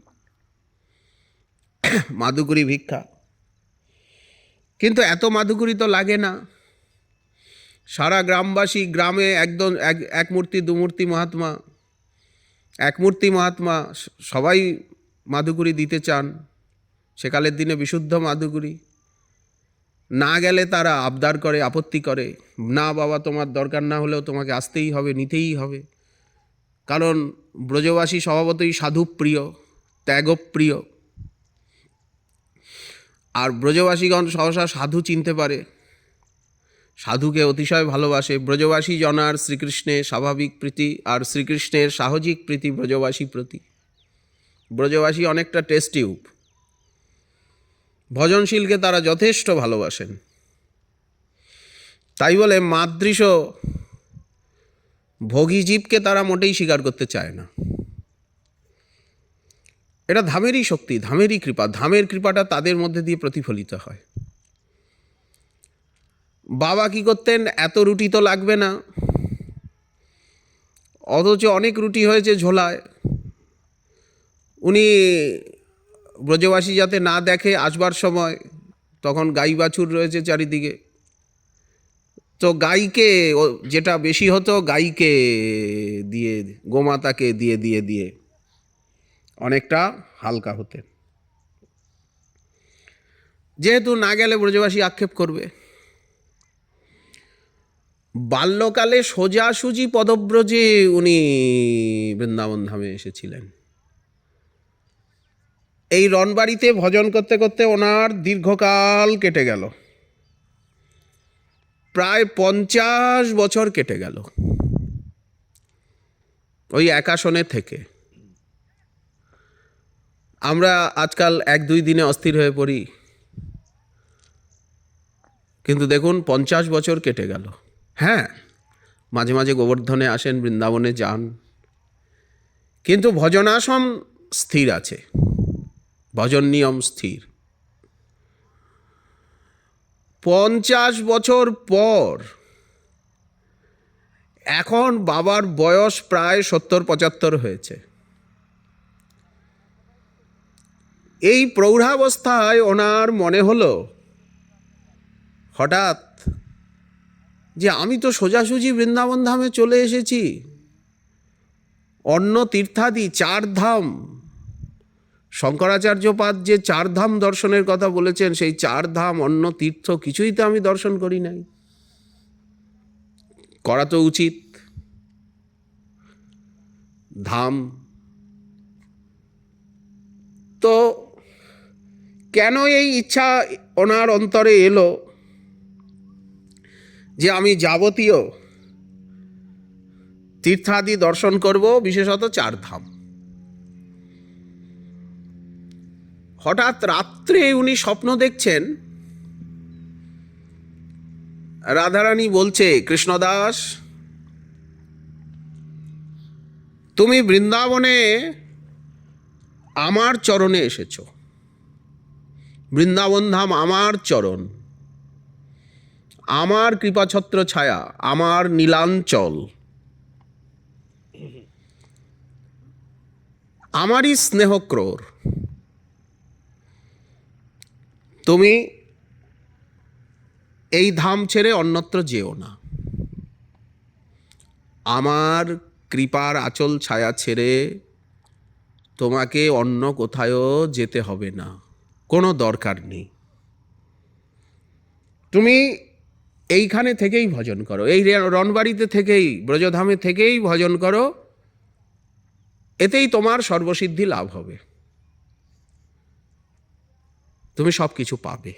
মাধুকুরি ভিক্ষা। কিন্তু এত মাধুকুরি তো লাগে না। সারা গ্রামবাসী, গ্রামে একদম এক মূর্তি দু মূর্তি মহাত্মা, এক মূর্তি মহাত্মা, সবাই মাধুকুরি দিতে চান। সেকালের দিনে বিশুদ্ধ মাধুকুরি না গেলে তারা আবদার করে, আপত্তি করে, না বাবা তোমার দরকার না হলেও তোমাকে আসতেই হবে, নিতেই হবে। কারণ ব্রজবাসী স্বভাবতই সাধুপ্রিয়, ত্যাগপ্রিয়। আর ব্রজবাসীগণ সহসা সাধু চিনতে পারে, সাধুকে অতিশয় ভালোবাসে। ব্রজবাসী জনার শ্রীকৃষ্ণের স্বাভাবিক প্রীতি, আর শ্রীকৃষ্ণের সাহজিক প্রীতি ব্রজবাসী প্রতি। ব্রজবাসী অনেকটা টেস্ট টিউব, ভজনশীলকে তারা যথেষ্ট ভালোবাসেন। তাই বলে মাদৃশ ভোগী জীবকে তারা মোটেই স্বীকার করতে চায় না। এটা ধামেরই শক্তি, ধামেরই কৃপা। ধামের কৃপাটা তাদের মধ্যে দিয়ে প্রতিফলিত হয়। বাবা কি করতেন, এত রুটি তো লাগবে না, অথচ অনেক রুটি হয়েছে ঝোলায়। উনি ব্রজবাসী যাতে না দেখে আসবার সময়, তখন গাই বাছুর রয়েছে চারিদিকে, তো গাইকে যেটা বেশি হতো গাইকে দিয়ে, গোমাতাকে দিয়ে দিয়ে দিয়ে অনেকটা হালকা হতেন। যেহেতু না গেলে ব্রজবাসী আক্ষেপ করবে। বাল্যকালে সোজাসুজি পদব্রজে উনি বৃন্দাবন ধামে এসেছিলেন। এই রণবাড়িতে ভজন করতে করতে ওনার দীর্ঘকাল কেটে গেল, প্রায় 50 বছর কেটে গেল ওই একাসনে থেকে। আমরা আজকাল 1-2 দিনে অস্থির হয়ে পড়ি, কিন্তু দেখুন 50 বছর কেটে গেল। হ্যাঁ, মাঝে মাঝে গোবর্ধনে আসেন, বৃন্দাবনে যান, কিন্তু ভজনাসন স্থির আছে, ভজন নিয়ম স্থির। 50 বছর পর এখন বাবার বয়স প্রায় 70-75 হয়েছে। এই প্রৌঢ়াবস্থায় ওনার মনে হলো হঠাৎ যে আমি তো সোজাসুজি বৃন্দাবন ধামে চলে এসেছি। অন্য তীর্থাদি 4 ধাম, শঙ্করাচার্যপাদ যে 4 ধাম দর্শনের কথা বলেছেন, সেই 4 ধাম অন্য তীর্থ কিছুই তো আমি দর্শন করি নাই। করা তো উচিত। ধাম তো কেন এই ইচ্ছা ওনার অন্তরে এলো যে আমি যাবতীয় তীর্থাদি দর্শন করব, বিশেষত 4 ধাম। হঠাৎ রাত্রে উনি স্বপ্ন দেখছেন, রাধারানী বলছে, কৃষ্ণদাস তুমি বৃন্দাবনে আমার চরণে এসেছো। বৃন্দাবন ধাম আমার চরণ, আমার কৃপাছত্র ছায়া, আমার নীলাঞ্চল, আমারই স্নেহক্রোর। তুমি এই ধাম ছেড়ে অন্যত্র যেও না। আমার কৃপার আঁচল ছায়া ছেড়ে তোমাকে অন্য কোথাও যেতে হবে না, কোনো দরকার নেই। তুমি এইখানে থেকেই ভজন করো, এই রণবাড়িতে থেকেই, ব্রজধামে থেকেই ভজন করো, এতেই তোমার সর্বসিদ্ধি লাভ হবে, তুমি সব কিছু পাবে।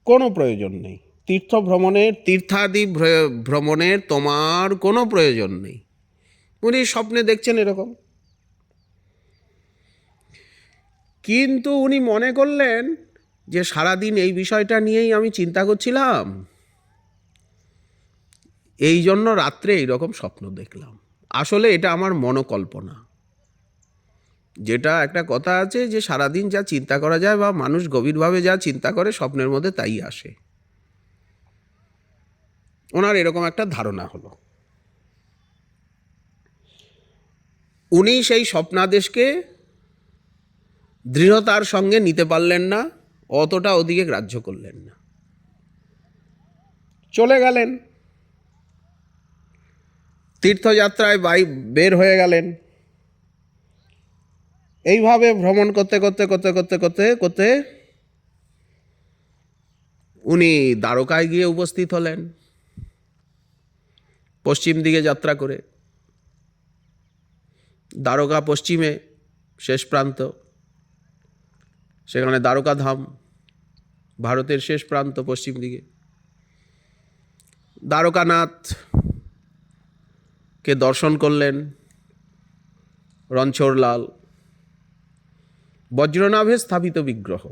কোনো প্রয়োজন নেই তীর্থ ভ্রমণের, তীর্থাদি ভ্রমণের তোমার কোনো প্রয়োজন নেই। উনি স্বপ্নে দেখছেন এরকম, কিন্তু উনি মনে করলেন যে সারাদিন এই বিষয়টা নিয়েই আমি চিন্তা করছিলাম, এই জন্য রাত্রে এইরকম স্বপ্ন দেখলাম। আসলে এটা আমার মনোকল্পনা। যেটা একটা কথা আছে যে সারাদিন যা চিন্তা করা যায় বা মানুষ গভীরভাবে যা চিন্তা করে স্বপ্নের মধ্যে তাই আসে। ওনার এরকম একটা ধারণা হলো। উনি সেই স্বপ্নাদেশকে দৃঢ়তার সঙ্গে নিতে পারলেন না, অতটা ওদিকে গ্রাহ্য করলেন না, চলে গেলেন তীর্থযাত্রায়, বের হয়ে গেলেন। এইভাবে ভ্রমণ করতে করতে করতে করতে করতে করতে উনি দ্বারকায় গিয়ে উপস্থিত হলেন, পশ্চিম দিকে যাত্রা করে। দ্বারকা পশ্চিমে শেষ প্রান্ত, সেখানে দ্বারকা ধাম। ভারতের শেষ প্রান্ত পশ্চিম দিকে। দ্বারকানাথকে দর্শন করলেন রণছোড়লাল, বজ্রনাভে স্থাপিত বিগ্রহ।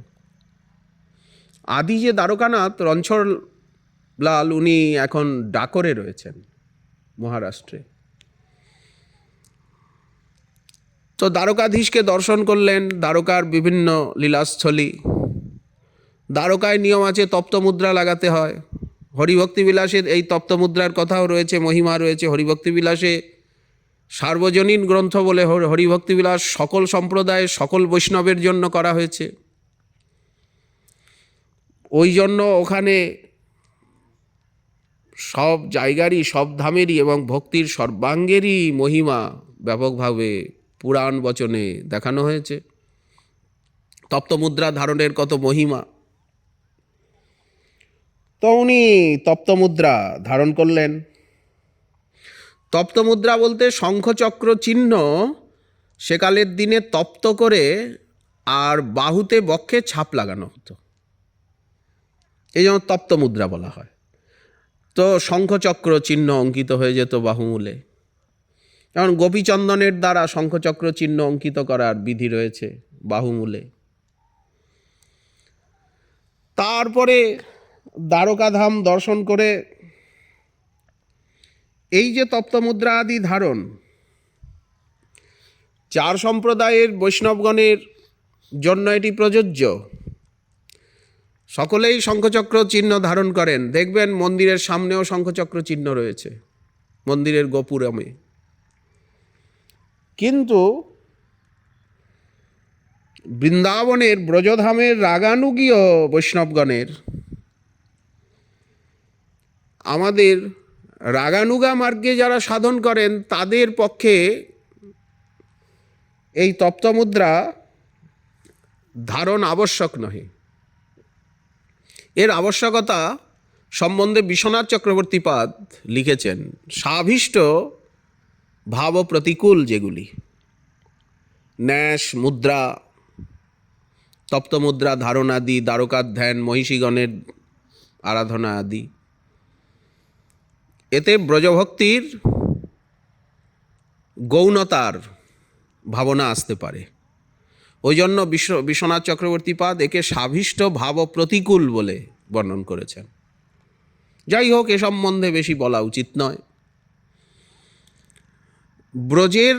আদি যে দ্বারকানাথ রণছোড়লাল, উনি এখন ডাকরে রয়েছেন মহারাষ্ট্রে। তো দ্বারকাধীশকে দর্শন করলেন, দ্বারকার বিভিন্ন লীলাস্থলী। দ্বারকায় নিয়ম আছে তপ্তমুদ্রা লাগাতে হয়। হরিভক্তিবিলাসের এই তপ্তমুদ্রার কথাও রয়েছে, মহিমা রয়েছে। হরিভক্তিবিলাসে সার্বজনীন গ্রন্থ বলে হরিভক্তিবিলাস সকল সম্প্রদায়ের সকল বৈষ্ণবের জন্য করা হয়েছে। ওই জন্য ওখানে সব জায়গারই, সব ধামেরই এবং ভক্তির সর্বাঙ্গেরই মহিমা ব্যাপকভাবে পুরাণ বচনে দেখানো হয়েছে। তপ্তমুদ্রা ধারণের কত মহিমা। তো উনি তপ্তমুদ্রা ধারণ করলেন। তপ্তমুদ্রা বলতে শঙ্খচক্র চিহ্ন সেকালের দিনে তপ্ত করে আর বাহুতে বক্ষে ছাপ লাগানো হতো, এই জন্য তপ্তমুদ্রা বলা হয়। তো শঙ্খচক্র চিহ্ন অঙ্কিত হয়ে যেত বাহুমূলে। যেমন গোপীচন্দনের দ্বারা শঙ্খচক্র চিহ্ন অঙ্কিত করার বিধি রয়েছে বাহুমূলে। তারপরে দ্বারকাধাম দর্শন করে এই যে তপ্তমুদ্রা আদি ধারণ, চার সম্প্রদায়ের বৈষ্ণবগণের জন্য এটি প্রযোজ্য। সকলেই শঙ্খচক্র চিহ্ন ধারণ করেন। দেখবেন মন্দিরের সামনেও শঙ্খচক্র চিহ্ন রয়েছে, মন্দিরের গোপুরমে। কিন্তু বৃন্দাবনের ব্রজধামের রাগানুগীয় বৈষ্ণবগণের, আমাদের রাগানুগা মার্গে যারা সাধন করেন, তাদের পক্ষে এই তপ্তমুদ্রা ধারণ আবশ্যক নহে। এর আবশ্যকতা সম্বন্ধে বিশ্বনাথ চক্রবর্তীপাদ লিখেছেন। সাভীষ্ট ভাব প্রতিকূল যেগুলি, ন্যাস মুদ্রা, তপ্তমুদ্রা ধারণ আদি, দ্বারকার ধ্যান, মহিষীগণের আরাধনা আদি, এতে ব্রজভক্তির গৌণতার ভাবনা আসতে পারে। ওই জন্য বিশ্বনাথ চক্রবর্তীপাদ একে সাভীষ্ট ভাব প্রতিকূল বলে বর্ণন করেছেন। যাই হোক, এ সম্বন্ধে বেশি বলা উচিত নয়। ব্রজের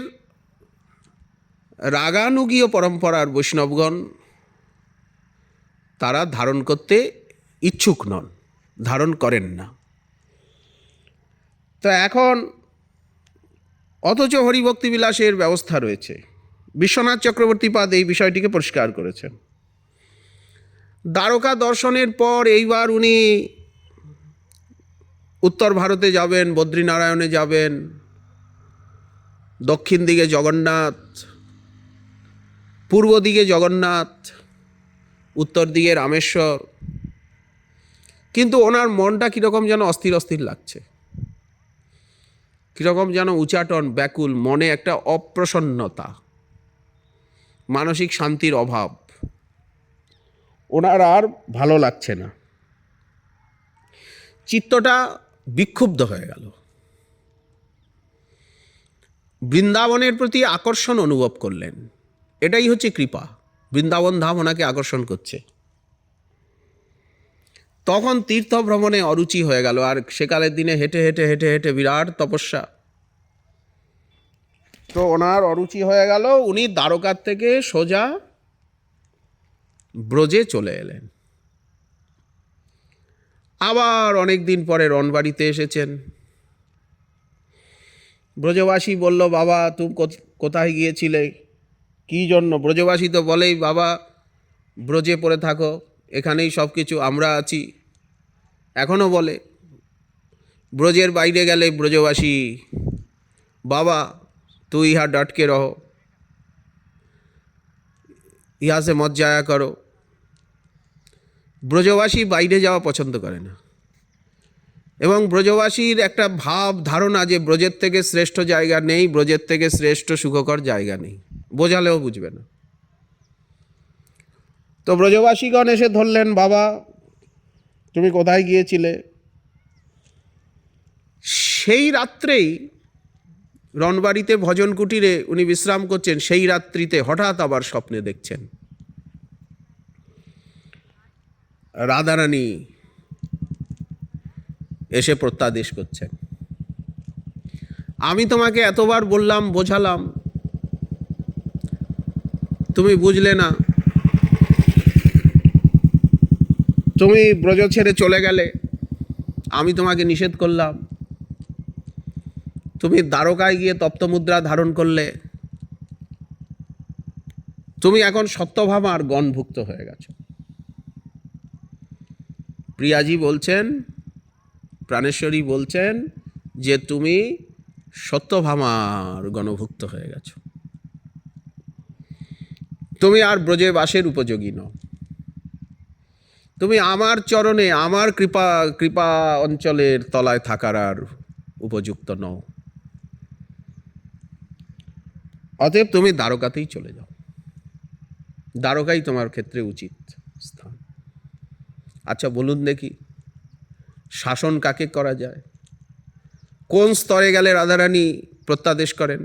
রাগানুগীয় পরম্পরার বৈষ্ণবগণ তারা ধারণ করতে ইচ্ছুক নন, ধারণ করেন না। তো এখন অথচ হরিভক্তিবিলাসের ব্যবস্থা রয়েছে। বিশ্বনাথ চক্রবর্তীপাদ এই বিষয়টিকে পরিষ্কার করেছেন। দ্বারকা দর্শনের পর এইবার উনি উত্তর ভারতে যাবেন, বদ্রীনারায়ণে যাবেন, দক্ষিণ দিকে জগন্নাথ, পূর্ব দিকে জগন্নাথ, উত্তর দিকে রামেশ্বর। কিন্তু ওনার মনটা কীরকম যেন অস্থির অস্থির লাগছে, কীরকম যেন উচাটন, ব্যাকুল, মনে একটা অপ্রসন্নতা, মানসিক শান্তির অভাব। ওনার আর ভালো লাগছে না, চিত্তটা বিক্ষুব্ধ হয়ে গেল। বৃন্দাবনের প্রতি আকর্ষণ অনুভব করলেন। এটাই হচ্ছে কৃপা, বৃন্দাবন ধাম ওনাকে আকর্ষণ করছে। তখন তীর্থ ভ্রমণে অরুচি হয়ে গেল। আর সেকালের দিনে হেঁটে হেঁটে হেঁটে হেঁটে বিরাট তপস্যা। তো ওনার অরুচি হয়ে গেল। উনি দ্বারকার থেকে সোজা ব্রজে চলে এলেন। আবার অনেক দিন পরে রণবাড়িতে এসেছেন। ব্রজবাসী বলল, বাবা তুমি কোথায় গিয়েছিলে, কী জন্য? ব্রজবাসী তো বলেই, বাবা ব্রজে পড়ে থাকো, এখানেই সব কিছু, আমরা আছি। এখনও বলে। ব্রজের বাইরে গেলে ব্রজবাসী, বাবা তুই ইহা ডটকে রহো, ইহা সে মত জায়া করো। ব্রজবাসী বাইরে যাওয়া পছন্দ করে না। এবং ব্রজবাসীর একটা ভাব ধারণা যে ব্রজের থেকে শ্রেষ্ঠ জায়গা নেই, ব্রজের থেকে শ্রেষ্ঠ সুখকর জায়গা নেই, বোঝালেও বুঝবে না। তো ব্রজবাসীগণ এসে ধরলেন, বাবা তুমি কোথায় গিয়েছিলে? সেই রাত্রেই রণবাড়িতে ভজন কুটিরে উনি বিশ্রাম করছেন, সেই রাত্রিতে হঠাৎ আবার স্বপ্নে দেখছেন রাধারানী এসে প্রত্যাদেশ করছেন, আমি তোমাকে এতবার বললাম, বোঝালাম, তুমি বুঝলে না, তুমি ব্রজ ছেড়ে চলে গেলে, আমি তোমাকে নিষেধ করলাম, তুমি দ্বারকায় গিয়ে তপ্তমুদ্রা ধারণ করলে, তুমি এখন সত্যভামার গণভুক্ত হয়ে গেছো। প্রিয়াজি বলছেন, প্রাণেশ্বরী বলছেন যে তুমি সত্যভামার গণভুক্ত হয়ে গেছো, তুমি আর ব্রজে বাসের উপযোগী নও, তুমি আমার চরণে, আমার কৃপা অঞ্চলের তলায় থাকার আর উপযুক্ত নও, অতএব তুমি দ্বারকাতেই চলে যাও, দ্বারকাই তোমার ক্ষেত্রে উচিত স্থান। আচ্ছা বলুন দেখি, শাসন কাকে করা যায়? কোন স্তরে গেলে রাধারানী প্রত্যাদেশ করেন?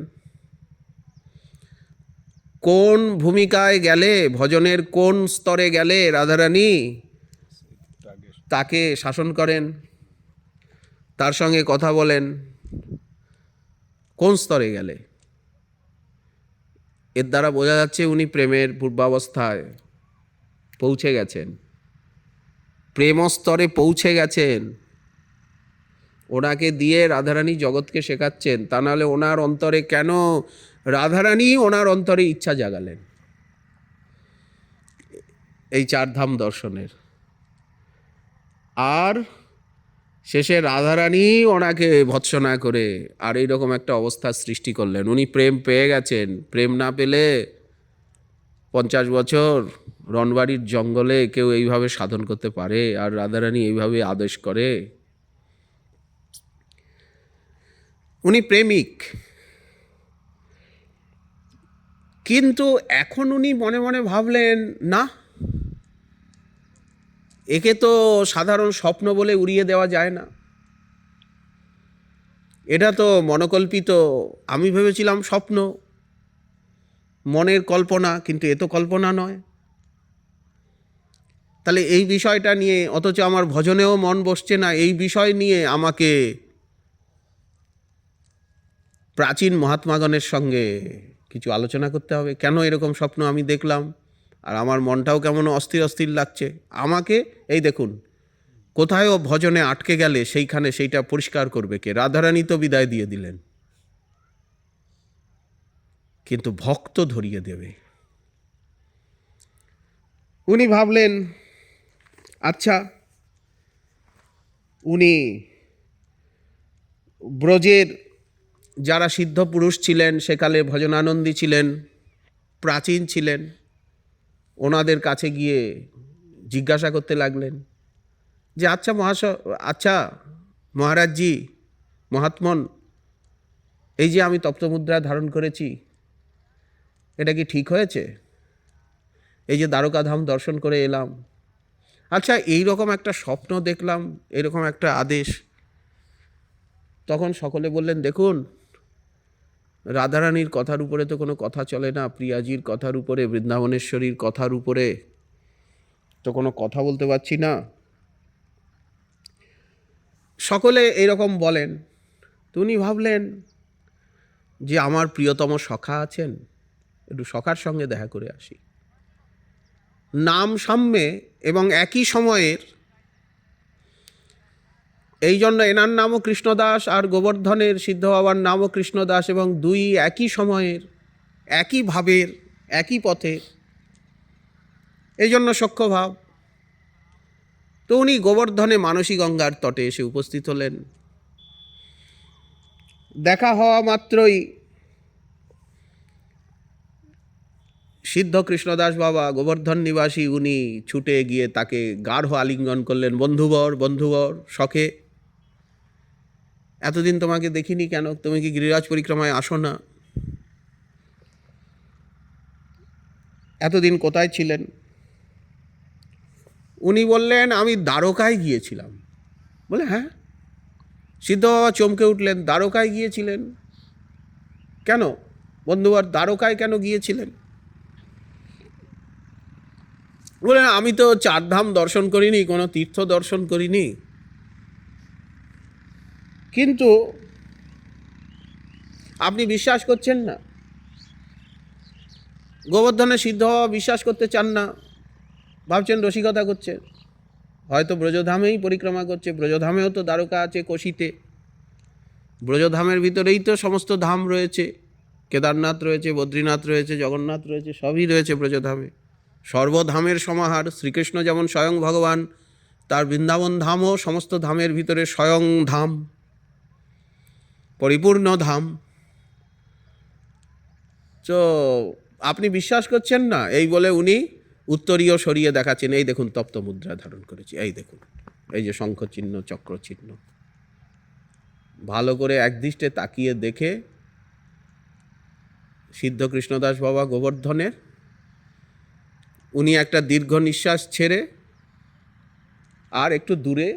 কোন ভূমিকায় গেলে, ভজনের কোন স্তরে গেলে রাধারানী তাকে শাসন করেন, তার সঙ্গে কথা বলেন? কোন স্তরে গেলে? এর দ্বারা বোঝা যাচ্ছে উনি প্রেমের পূর্বাবস্থায় পৌঁছে গেছেন, প্রেম স্তরে পৌঁছে গেছেন। ওনাকে দিয়ে রাধারানী জগৎকে শেখাচ্ছেন, তা নাহলে ওনার অন্তরে কেন রাধারানী ওনার অন্তরে ইচ্ছা জাগালেন এই চারধাম দর্শনের? আর শেষে রাধারানী ওনাকে ভৎসনা করে আর এইরকম একটা অবস্থার সৃষ্টি করলেন। উনি প্রেম পেয়ে গেছেন, প্রেম না পেলে 50 বছর রণবাড়ির জঙ্গলে কেউ এইভাবে সাধন করতে পারে? আর রাধারানী এইভাবে আদেশ করে। উনি প্রেমিক, কিন্তু এখন উনি মনে মনে ভাবলেন, না, একে তো সাধারণ স্বপ্ন বলে উড়িয়ে দেওয়া যায় না, এটা তো মনোকল্পিত, আমি ভেবেছিলাম স্বপ্ন, মনের কল্পনা, কিন্তু এ তো কল্পনা নয়। তাহলে এই বিষয়টা নিয়ে, অথচ আমার ভজনেও মন বসছে না, এই বিষয় নিয়ে আমাকে প্রাচীন মহাত্মাগণের সঙ্গে কিছু আলোচনা করতে হবে। কেন এরকম স্বপ্ন আমি দেখলাম আর আমার মনটাও কেমন অস্থির অস্থির লাগছে? আমাকে এই দেখুন, কোথায়ও ভজনে আটকে গেলে সেইখানে সেইটা পরিষ্কার করবে কে? রাধারানী তো বিদায় দিয়ে দিলেন, কিন্তু ভক্ত ধরিয়ে দেবে। উনি ভাবলেন, আচ্ছা, উনি ব্রজের যারা সিদ্ধ পুরুষ ছিলেন, সেকালে ভজনানন্দী ছিলেন, প্রাচীন ছিলেন, ওনাদের কাছে গিয়ে জিজ্ঞাসা করতে লাগলেন যে আচ্ছা মহারাজজি, মহাত্মন, এই যে আমি তপ্তমুদ্রা ধারণ করেছি, এটা কি ঠিক হয়েছে? এই যে দ্বারকাধাম দর্শন করে এলাম, আচ্ছা এই রকম একটা স্বপ্ন দেখলাম, এরকম একটা আদেশ। তখন সকলে বললেন, দেখুন, রাধারানীর কথার উপরে তো কোনো কথা চলে না, প্রিয়াজির কথার উপরে, বৃন্দাবনেশ্বরীর কথার উপরে তো কোনো কথা বলতে পারছি না। সকলে এরকম বলেন। তো উনি ভাবলেন যে আমার প্রিয়তম সখা আছেন, একটু সখার সঙ্গে দেখা করে আসি। নাম সাম্যে এবং একই সময়ের, এই জন্য এনার নামও কৃষ্ণদাস আর গোবর্ধনের সিদ্ধ বাবার নামও কৃষ্ণদাস, এবং দুই একই সময়ের, একই ভাবের, একই পথে, এই জন্য সখ্যভাব। তো উনি গোবর্ধনে মানসী গঙ্গার তটে এসে উপস্থিত হলেন। দেখা হওয়া মাত্রই সিদ্ধ কৃষ্ণদাস বাবা, গোবর্ধন নিবাসী, উনি ছুটে গিয়ে তাকে গাঢ় আলিঙ্গন করলেন। বন্ধুবর, বন্ধুবর, সখে, এতদিন তোমাকে দেখিনি কেন? তুমি কি গিরিরাজ পরিক্রমায় আসো না? এতদিন কোথায় ছিলেন? উনি বললেন, আমি দ্বারকায় গিয়েছিলাম। বলে, হ্যাঁ? সিদ্ধ বাবা চমকে উঠলেন, দ্বারকায় গিয়েছিলেন কেন বন্ধুবর, দ্বারকায় কেন গিয়েছিলেন? বললেন, আমি তো চারধাম দর্শন করিনি, কোনো তীর্থ দর্শন করিনি, কিন্তু আপনি বিশ্বাস করছেন না, গোবর্ধনে সিদ্ধ বাবা বিশ্বাস করতে চান না, ভাবছেন রসিকতা করছে, হয়তো ব্রজধামেই পরিক্রমা করছে। ব্রজধামেও তো দ্বারকা আছে, কোশিতে। ব্রজধামের ভিতরেই তো সমস্ত ধাম রয়েছে, কেদারনাথ রয়েছে, বদ্রীনাথ রয়েছে, জগন্নাথ রয়েছে, সবই রয়েছে ব্রজধামে। সর্বধামের সমাহার। শ্রীকৃষ্ণ যেমন স্বয়ং ভগবান, তার বৃন্দাবন ধামও সমস্ত ধামের ভিতরে স্বয়ং ধাম, পরিপূর্ণ ধাম। তো আপনি বিশ্বাস করছেন না, এই বলে উনি উত্তরীয় সরিয়ে দেখাচ্ছেন। এই দেখুন, তপ্ত মুদ্রা ধারণ করেছি, এই দেখুন, এই যে শঙ্খ চিহ্ন, চক্র চিহ্ন। ভালো করে একদৃষ্টে তাকিয়ে দেখে সিদ্ধ কৃষ্ণদাস বাবা গোবর্ধনের, উনি একটা দীর্ঘ নিঃশ্বাস ছেড়ে আর একটু দূরে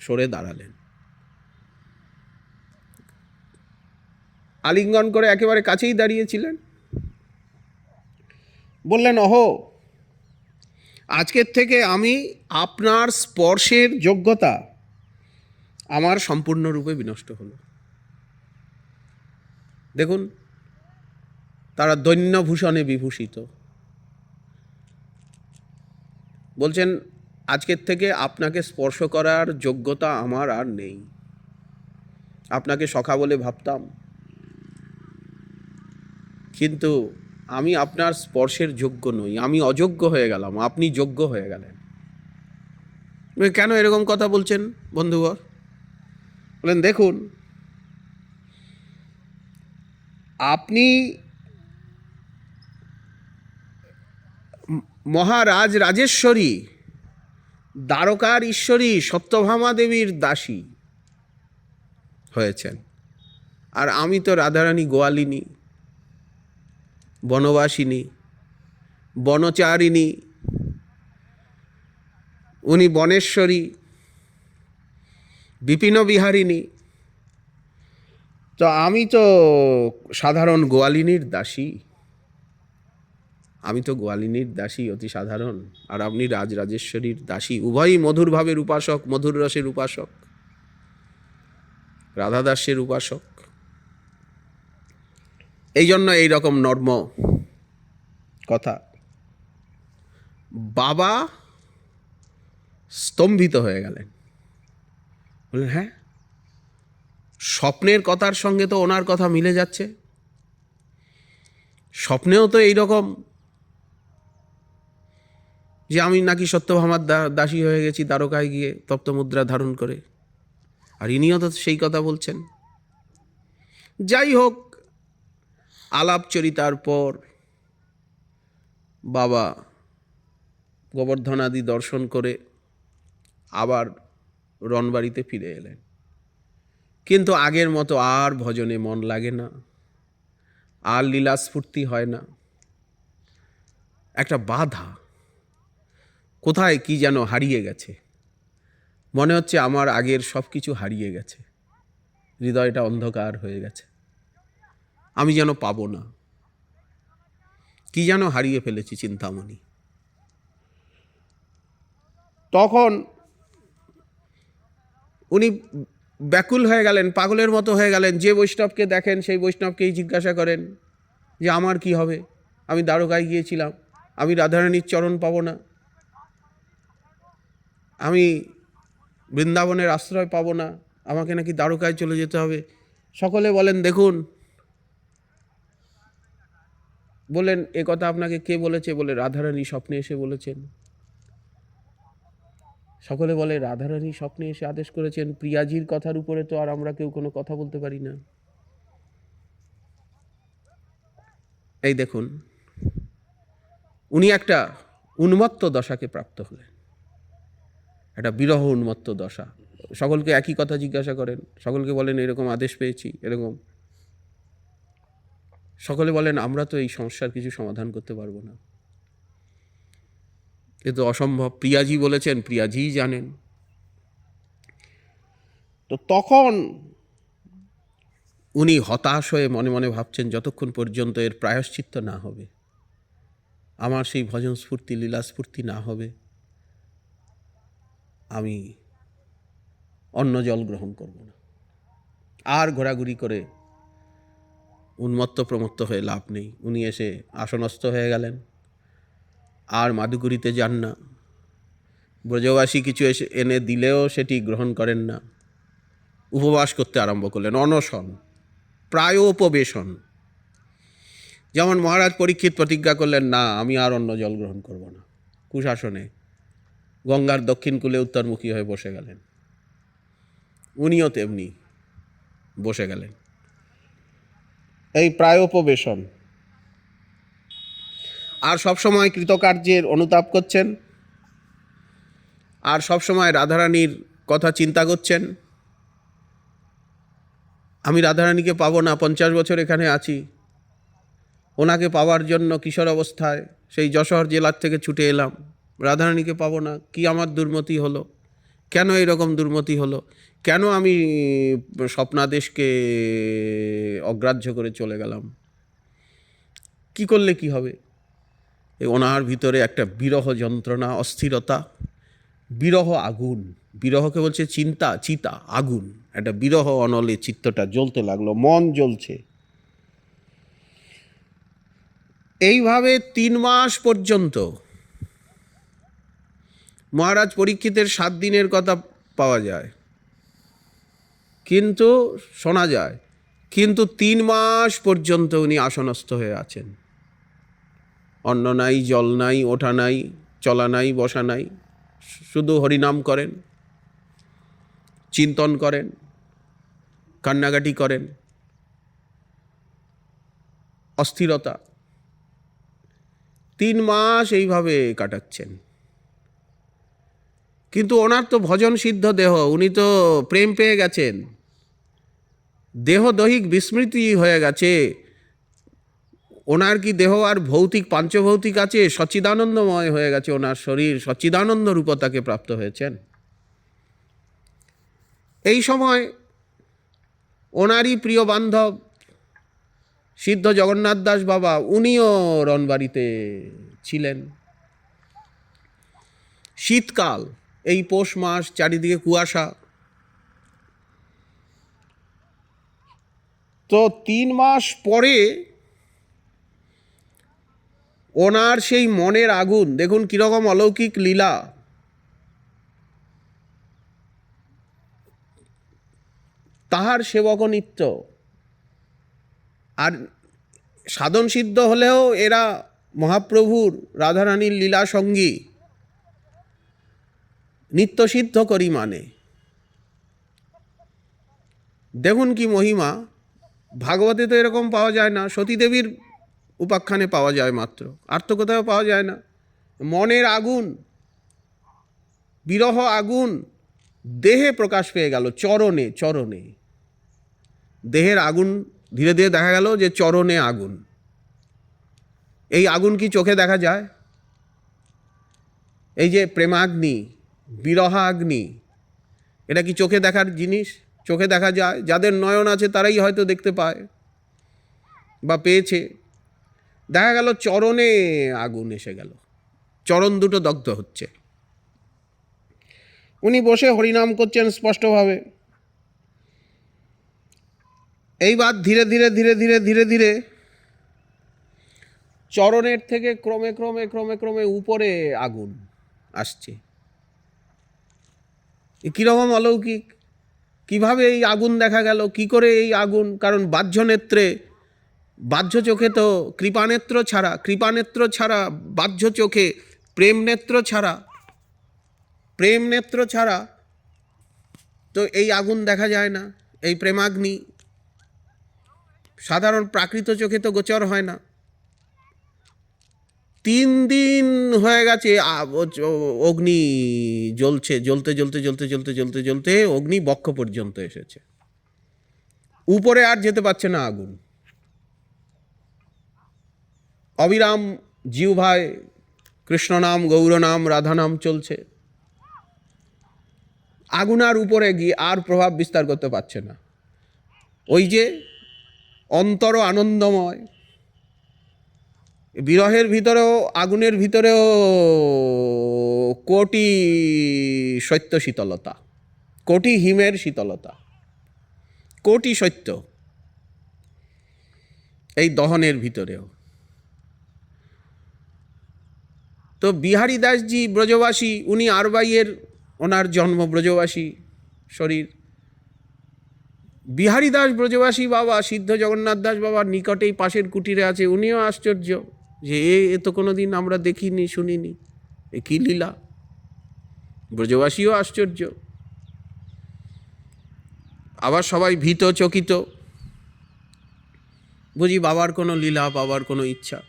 সরে দাঁড়ালেন, আলিঙ্গন করে একেবারে কাছেই দাঁড়িয়েছিলেন। বললেন, অহো, আজকের থেকে আমি আপনার স্পর্শের যোগ্যতা আমার সম্পূর্ণরূপে বিনষ্ট হলো। দেখুন, তারা দৈন্যভূষণে বিভূষিত। বলছেন, আজকের থেকে আপনাকে স্পর্শ করার যোগ্যতা আমার আর নেই। আপনাকে সখা বলে ভাবতাম, কিন্তু আমি আপনার স্পর্শের যোগ্য নই, আমি অযোগ্য হয়ে গেলাম, আপনি যোগ্য হয়ে গেলেন। কেন এরকম কথা বলছেন বন্ধুবর? বলেন, দেখুন, আপনি মহারাজ রাজেশ্বরী, দ্বারকার ঈশ্বরী সত্যভামা দেবীর দাসী হয়েছেন, আর আমি তো রাধারানী গোয়ালিনী, বনবাসিনী, বনচারিণী, উনি বনেশ্বরী, বিপিন বিহারিণী। তো আমি তো সাধারণ গোয়ালিনীর দাসী, আমি তো গোয়ালিনীর দাসী, অতি সাধারণ, আর আপনি রাজরাজেশ্বরীর দাসী। উভয়ই মধুর ভাবের উপাসক, মধুর রসের উপাসক, রাধাদাসের উপাসক। এই জন্য এইরকম নর্ম কথা। বাবা স্তম্ভিত হয়ে গেলেন। বললেন, হ্যাঁ, স্বপ্নের কথার সঙ্গে তো ওনার কথা মিলে যাচ্ছে। স্বপ্নেও তো এইরকম, যে আমি নাকি সত্যভামার দাসী হয়ে গেছি দ্বারকায় গিয়ে তপ্ত মুদ্রা ধারণ করে, আর ইনিও তো সেই কথা বলছেন। যাই হোক, আলাপচরিতার পর বাবা গোবর্ধনাদি দর্শন করে আবার রণবাড়িতে ফিরে এলেন। কিন্তু আগের মতো আর ভজনে মন লাগে না, আর লীলাস্ফূর্তি হয় না। একটা বাধা, কোথায় কি যেন হারিয়ে গেছে। মনে হচ্ছে আমার আগের সব কিছু হারিয়ে গেছে, হৃদয়টা অন্ধকার হয়ে গেছে, আমি যেন পাবো না, কি যেন হারিয়ে ফেলেছি চিন্তামণি। তখন উনি ব্যাকুল হয়ে গেলেন, পাগলের মতো হয়ে গেলেন। যে বৈষ্ণবকে দেখেন সেই বৈষ্ণবকেই জিজ্ঞাসা করেন যে আমার কি হবে, আমি দ্বারকায় গিয়েছিলাম, আমি রাধারানীর চরণ পাবো না, আমি বৃন্দাবনের আশ্রয় পাবো না, আমাকে নাকি দ্বারকায় চলে যেতে হবে। সকলে বলেন, দেখুন, বলেন, এ কথা আপনাকে কে বলেছে? বলে, রাধারানী স্বপ্নে এসে বলেছেন। সকলে বলে, রাধারানী স্বপ্নে এসে আদেশ করেছেন? প্রিয়াজির কথার উপরে তো আর আমরা কেউ কোনো কথা বলতে পারি না। এই দেখুন, উনি একটা উন্মত্ত দশাকে প্রাপ্ত হলেন, একটা বিরহ উন্মত্ত দশা। সকলকে একই কথা জিজ্ঞাসা করেন, সকলকে বলেন এরকম আদেশ পেয়েছি, এরকম। সকলে বলেন, আমরা তো এই সমস্যার কিছু সমাধান করতে পারবো না। এ তো অসম্ভব। প্রিয়াজি বলেছেন, প্রিয়াজিই জানেন। তো তখন উনি হতাশ হয়ে মনে মনে ভাবছেন, যতক্ষণ পর্যন্ত এর প্রায়শ্চিত্ত না হবে, আমার সেই ভজন স্ফূর্তি, লীলা স্ফূর্তি না হবে, আমি অন্য জল গ্রহণ করব না। আর ঘোরাঘুরি করে উন্মত্ত প্রমত্ত হয়ে লাভ নেই। উনি এসে আসনস্থ হয়ে গেলেন, আর মাদুগুরিতে যান না। ব্রজবাসী কিছু এসে এনে দিলেও সেটি গ্রহণ করেন না। উপবাস করতে আরম্ভ করলেন, অনশন, প্রায়োপবেশন। যেমন মহারাজ পরীক্ষিত প্রতিজ্ঞা করলেন, না আমি আর অন্য জল গ্রহণ করব না। কুশাসনে গঙ্গার দক্ষিণ কূলে উত্তরমুখী হয়ে বসে গেলেন। উনিও তেমনি বসে গেলেন। এই প্রায়োপবেশন। আর সবসময় কৃতকার্যের অনুতাপ করছেন, আর সবসময় রাধারানীর কথা চিন্তা করছেন। আমি রাধারানীকে পাবো না, 50 বছর এখানে আছি, ওনাকে পাওয়ার জন্য কিশোর অবস্থায় সেই যশোর জেলার থেকে ছুটে এলাম, রাধারানীকে পাবো না। কি আমার দুর্মতি হলো? কেন এরকম দুর্মতি হলো? কেন আমি স্বপ্নাদেশকে অগ্রাহ্য করে চলে গেলাম? কি করলে কি হবে? ওনার ভিতরে একটা বিরহ যন্ত্রণা, অস্থিরতা, বিরহ আগুন। বিরহকে বলছে চিন্তা, চিতা, আগুন। একটা বিরহ অনলে চিত্তটা জ্বলতে লাগলো, মন জ্বলছে। এইভাবে 3 মাস পর্যন্ত মহারাজ পরীক্ষিতের 7 দিনের কথা পাওয়া যায়, কিন্তু শোনা যায়, কিন্তু 3 মাস পর্যন্ত উনি আসনস্থ হয়ে আছেন। অন্ন নাই, জল নাই, ওঠা নাই, চলা নাই, বসা নাই, শুধু হরিনাম করেন, চিন্তন করেন, কান্নাকাটি করেন, অস্থিরতা। 3 মাস এইভাবে কাটাচ্ছেন। কিন্তু ওনার তো ভজন সিদ্ধ দেহ, উনি তো প্রেম পেয়ে গেছেন, দেহ দৈহিক বিস্মৃতি হয়ে গেছে। ওনার কি দেহ আর ভৌতিক, পাঞ্চভৌতিক আছে? সচ্চিদানন্দময় হয়ে গেছে ওনার শরীর, সচ্চিদানন্দ রূপতাকে প্রাপ্ত হয়েছেন। এই সময় ওনারই প্রিয় বান্ধব সিদ্ধ জগন্নাথ দাস বাবা, উনিও রণবাড়িতে ছিলেন। শীতকাল, এই পৌষ মাস, চারিদিকে কুয়াশা। তো 3 মাস পরে ওনার সেই মনের আগুন, দেখুন কীরকম অলৌকিক লীলা। তাহার সেবক নিত্য। আর সাধন সিদ্ধ হলেও এরা মহাপ্রভুর, রাধারানীর লীলা সঙ্গী, নিত্য সিদ্ধ করি মানে। দেখুন কি মহিমা। ভাগবতে তো এরকম পাওয়া যায় না, সতীদেবীর উপাখ্যানে পাওয়া যায় মাত্র, আর তো কোথাও পাওয়া যায় না। মনের আগুন, বিরহ আগুন দেহে প্রকাশ পেয়ে গেল, চরণে চরণে। দেহের আগুন ধীরে ধীরে দেখা গেল যে চরণে আগুন। এই আগুন কি চোখে দেখা যায়? এই যে প্রেমাগ্নি, বিরহাগ্নি, এটা কি চোখে দেখার জিনিস? চোখে দেখা যায়? যাদের নয়ন আছে তারাই হয়তো দেখতে পায় বা পেয়েছে। দেখা গেল চরণে আগুন এসে গেল, চরণ দুটো দগ্ধ হচ্ছে। উনি বসে হরিনাম করছেন স্পষ্টভাবে। এইবার ধীরে ধীরে ধীরে ধীরে ধীরে ধীরে চরণের থেকে ক্রমে ক্রমে ক্রমে ক্রমে উপরে আগুন আসছে। কীরকম অলৌকিক! কিভাবে এই আগুন দেখা গেল? কি করে এই আগুন? কারণ বাহ্য নেত্রে, বাহ্য চোখে তো কৃপানেত্র ছাড়া, কৃপানেত্র ছাড়া বাহ্য চোখে প্রেম নেত্র ছাড়া, প্রেম নেত্র ছাড়া তো এই আগুন দেখা যায় না। এই প্রেমাগ্নি সাধারণ প্রাকৃত চোখে তো গোচর হয় না। 3 দিন হয়ে গেছে অগ্নি জ্বলছে, জ্বলতে জ্বলতে জ্বলতে জ্বলতে জ্বলতে জ্বলতে অগ্নি বক্ষ পর্যন্ত এসেছে। উপরে আর যেতে পারছে না আগুন। অবিরাম জিহ্বায় কৃষ্ণ নাম, গৌর নাম, রাধা নাম চলছে। আগুনার উপরে গিয়ে আর প্রভাব বিস্তার করতে পারছে না। ওই যে অন্তর আনন্দময়, বিরহের ভিতরেও, আগুনের ভিতরেও কোটি সত্য শীতলতা, কোটি হিমের শীতলতা, কোটি সত্য এই দহনের ভিতরেও। তো বিহারী দাসজি ব্রজবাসী, উনি আরবাইয়ের, ওনার জন্ম ব্রজবাসী শরীর। বিহারী দাস ব্রজবাসী বাবা, সিদ্ধ জগন্নাথ দাস বাবার নিকটেই পাশের কুটিরে আছে। উনিও আশ্চর্য যে এ তো কোনো দিন আমরা দেখিনি, শুনিনি, এ কী লীলা। ব্রজবাসীও আশ্চর্য, আবার সবাই ভীত চকিত, বুঝি বাবার কোনো লীলা, বাবার কোনো ইচ্ছা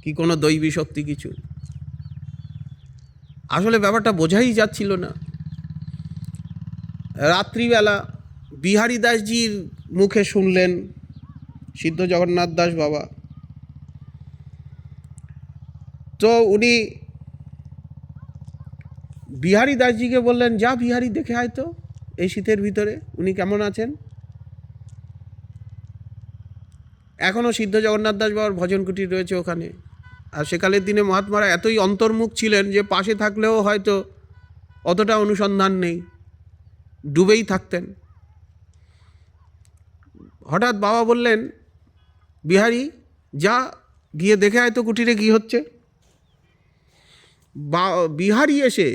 কি কোনো দৈবী শক্তি কিছু। আসলে ব্যাপারটা বোঝাই যাচ্ছিল না। রাত্রিবেলা বিহারী দাসজির মুখে শুনলেন সিদ্ধ জগন্নাথ দাস বাবা। তো উনি বিহারী দাসজিকে বললেন, যা বিহারী দেখে আয় তো এই শীতের ভিতরে উনি কেমন আছেন। এখনও সিদ্ধ জগন্নাথ দাস বাবার ভজন কুটির রয়েছে ওখানে। আর সেকালের দিনে মহাত্মারা এতই অন্তর্মুখ ছিলেন যে পাশে থাকলেও হয়তো অতটা অনুসন্ধান নেই, ডুবেই থাকতেন। হঠাৎ বাবা বললেন, বিহারী যা গিয়ে দেখে আয় তো কুটিরে কী হচ্ছে। বিহারী এসে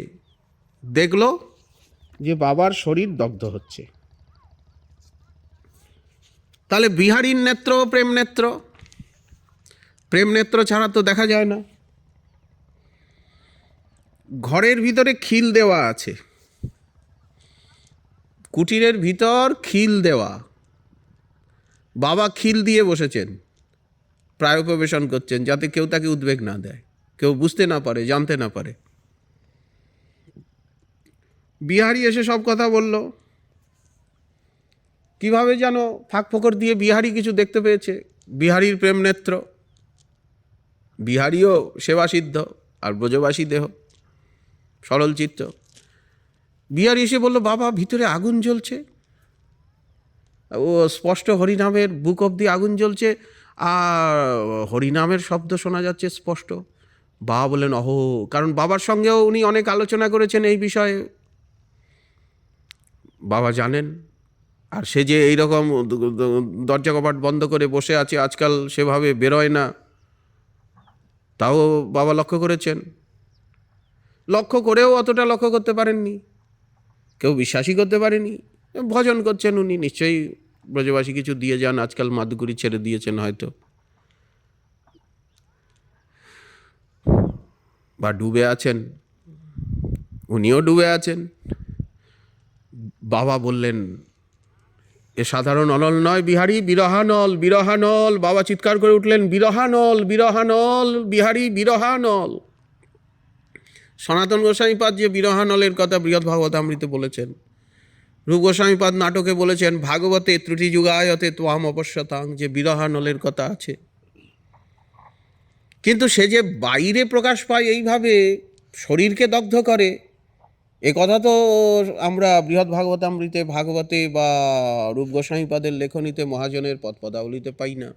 দেখল যে বাবার শরীর দগ্ধ হচ্ছে। তাহলে বিহারীর নেত্র প্রেম নেত্র, প্রেম নেত্র ছাড়া তো দেখা যায় না। ঘরের ভিতরে খিল দেওয়া আছে, কুটিরের ভিতর খিল দেওয়া, বাবা খিল দিয়ে বসেছেন, প্রায়োপবেশন করছেন, যাতে কেউ তাকে উদ্বেগ না দেয়, কেউ বুঝতে না পারে, জানতে না পারে। বিহারী এসে সব কথা বলল। কিভাবে যেন ফাঁক ফোকর দিয়ে বিহারী কিছু দেখতে পেয়েছে। বিহারীর প্রেম নেত্র, বিহারীও সেবাসিদ্ধ আর ব্রজবাসী দেহ, সরল চিত্ত। বিহারী এসে বলল, বাবা ভিতরে আগুন জ্বলছে, ও স্পষ্ট হরিনামের বুক অবধি আগুন জ্বলছে, আর হরিনামের শব্দ শোনা যাচ্ছে স্পষ্ট। বাবা বললেন, অহো, কারণ বাবার সঙ্গেও উনি অনেক আলোচনা করেছেন এই বিষয়ে, বাবা জানেন। আর সে যে এইরকম দরজা কপাট বন্ধ করে বসে আছে, আজকাল সেভাবে বেরোয় না, তাও বাবা লক্ষ্য করেছেন। লক্ষ্য করেও অতটা লক্ষ্য করতে পারেননি, কেউ বিশ্বাসই করতে পারেনি। ভজন করছেন উনি, নিশ্চয়ই ব্রজবাসী কিছু দিয়ে যান, আজকাল মাদুগুরি ছেড়ে দিয়েছেন হয়তো, বা ডুবে আছেন, উনিও ডুবে আছেন। বাবা বললেন, এ সাধারণ অনল নয় বিহারী, বিরহানল, বিরহানল। বাবা চিৎকার করে উঠলেন, বিরহানল, বিরহানল, বিহারী বিরহানল। সনাতন গোস্বামীপাদ যে বিরহানলের কথা বৃহৎ ভাগবতামৃতে বলেছেন, রূপ গোস্বামীপাদ নাটকে বলেছেন, ভাগবতে ত্রুটি যুগায়তে ত্বাম অপশ্যতাং, যে বিরহানলের কথা আছে। কিন্তু সে যে বাইরে প্রকাশ পায় এইভাবে, শরীরকে দগ্ধ করে, এ কথা তো আমরা বৃহৎ ভাগবতামৃতে, ভাগবতে বা রূপ গোস্বামীপাদের লেখনীতে, মহাজনের পদপদাবলিতে পাই না।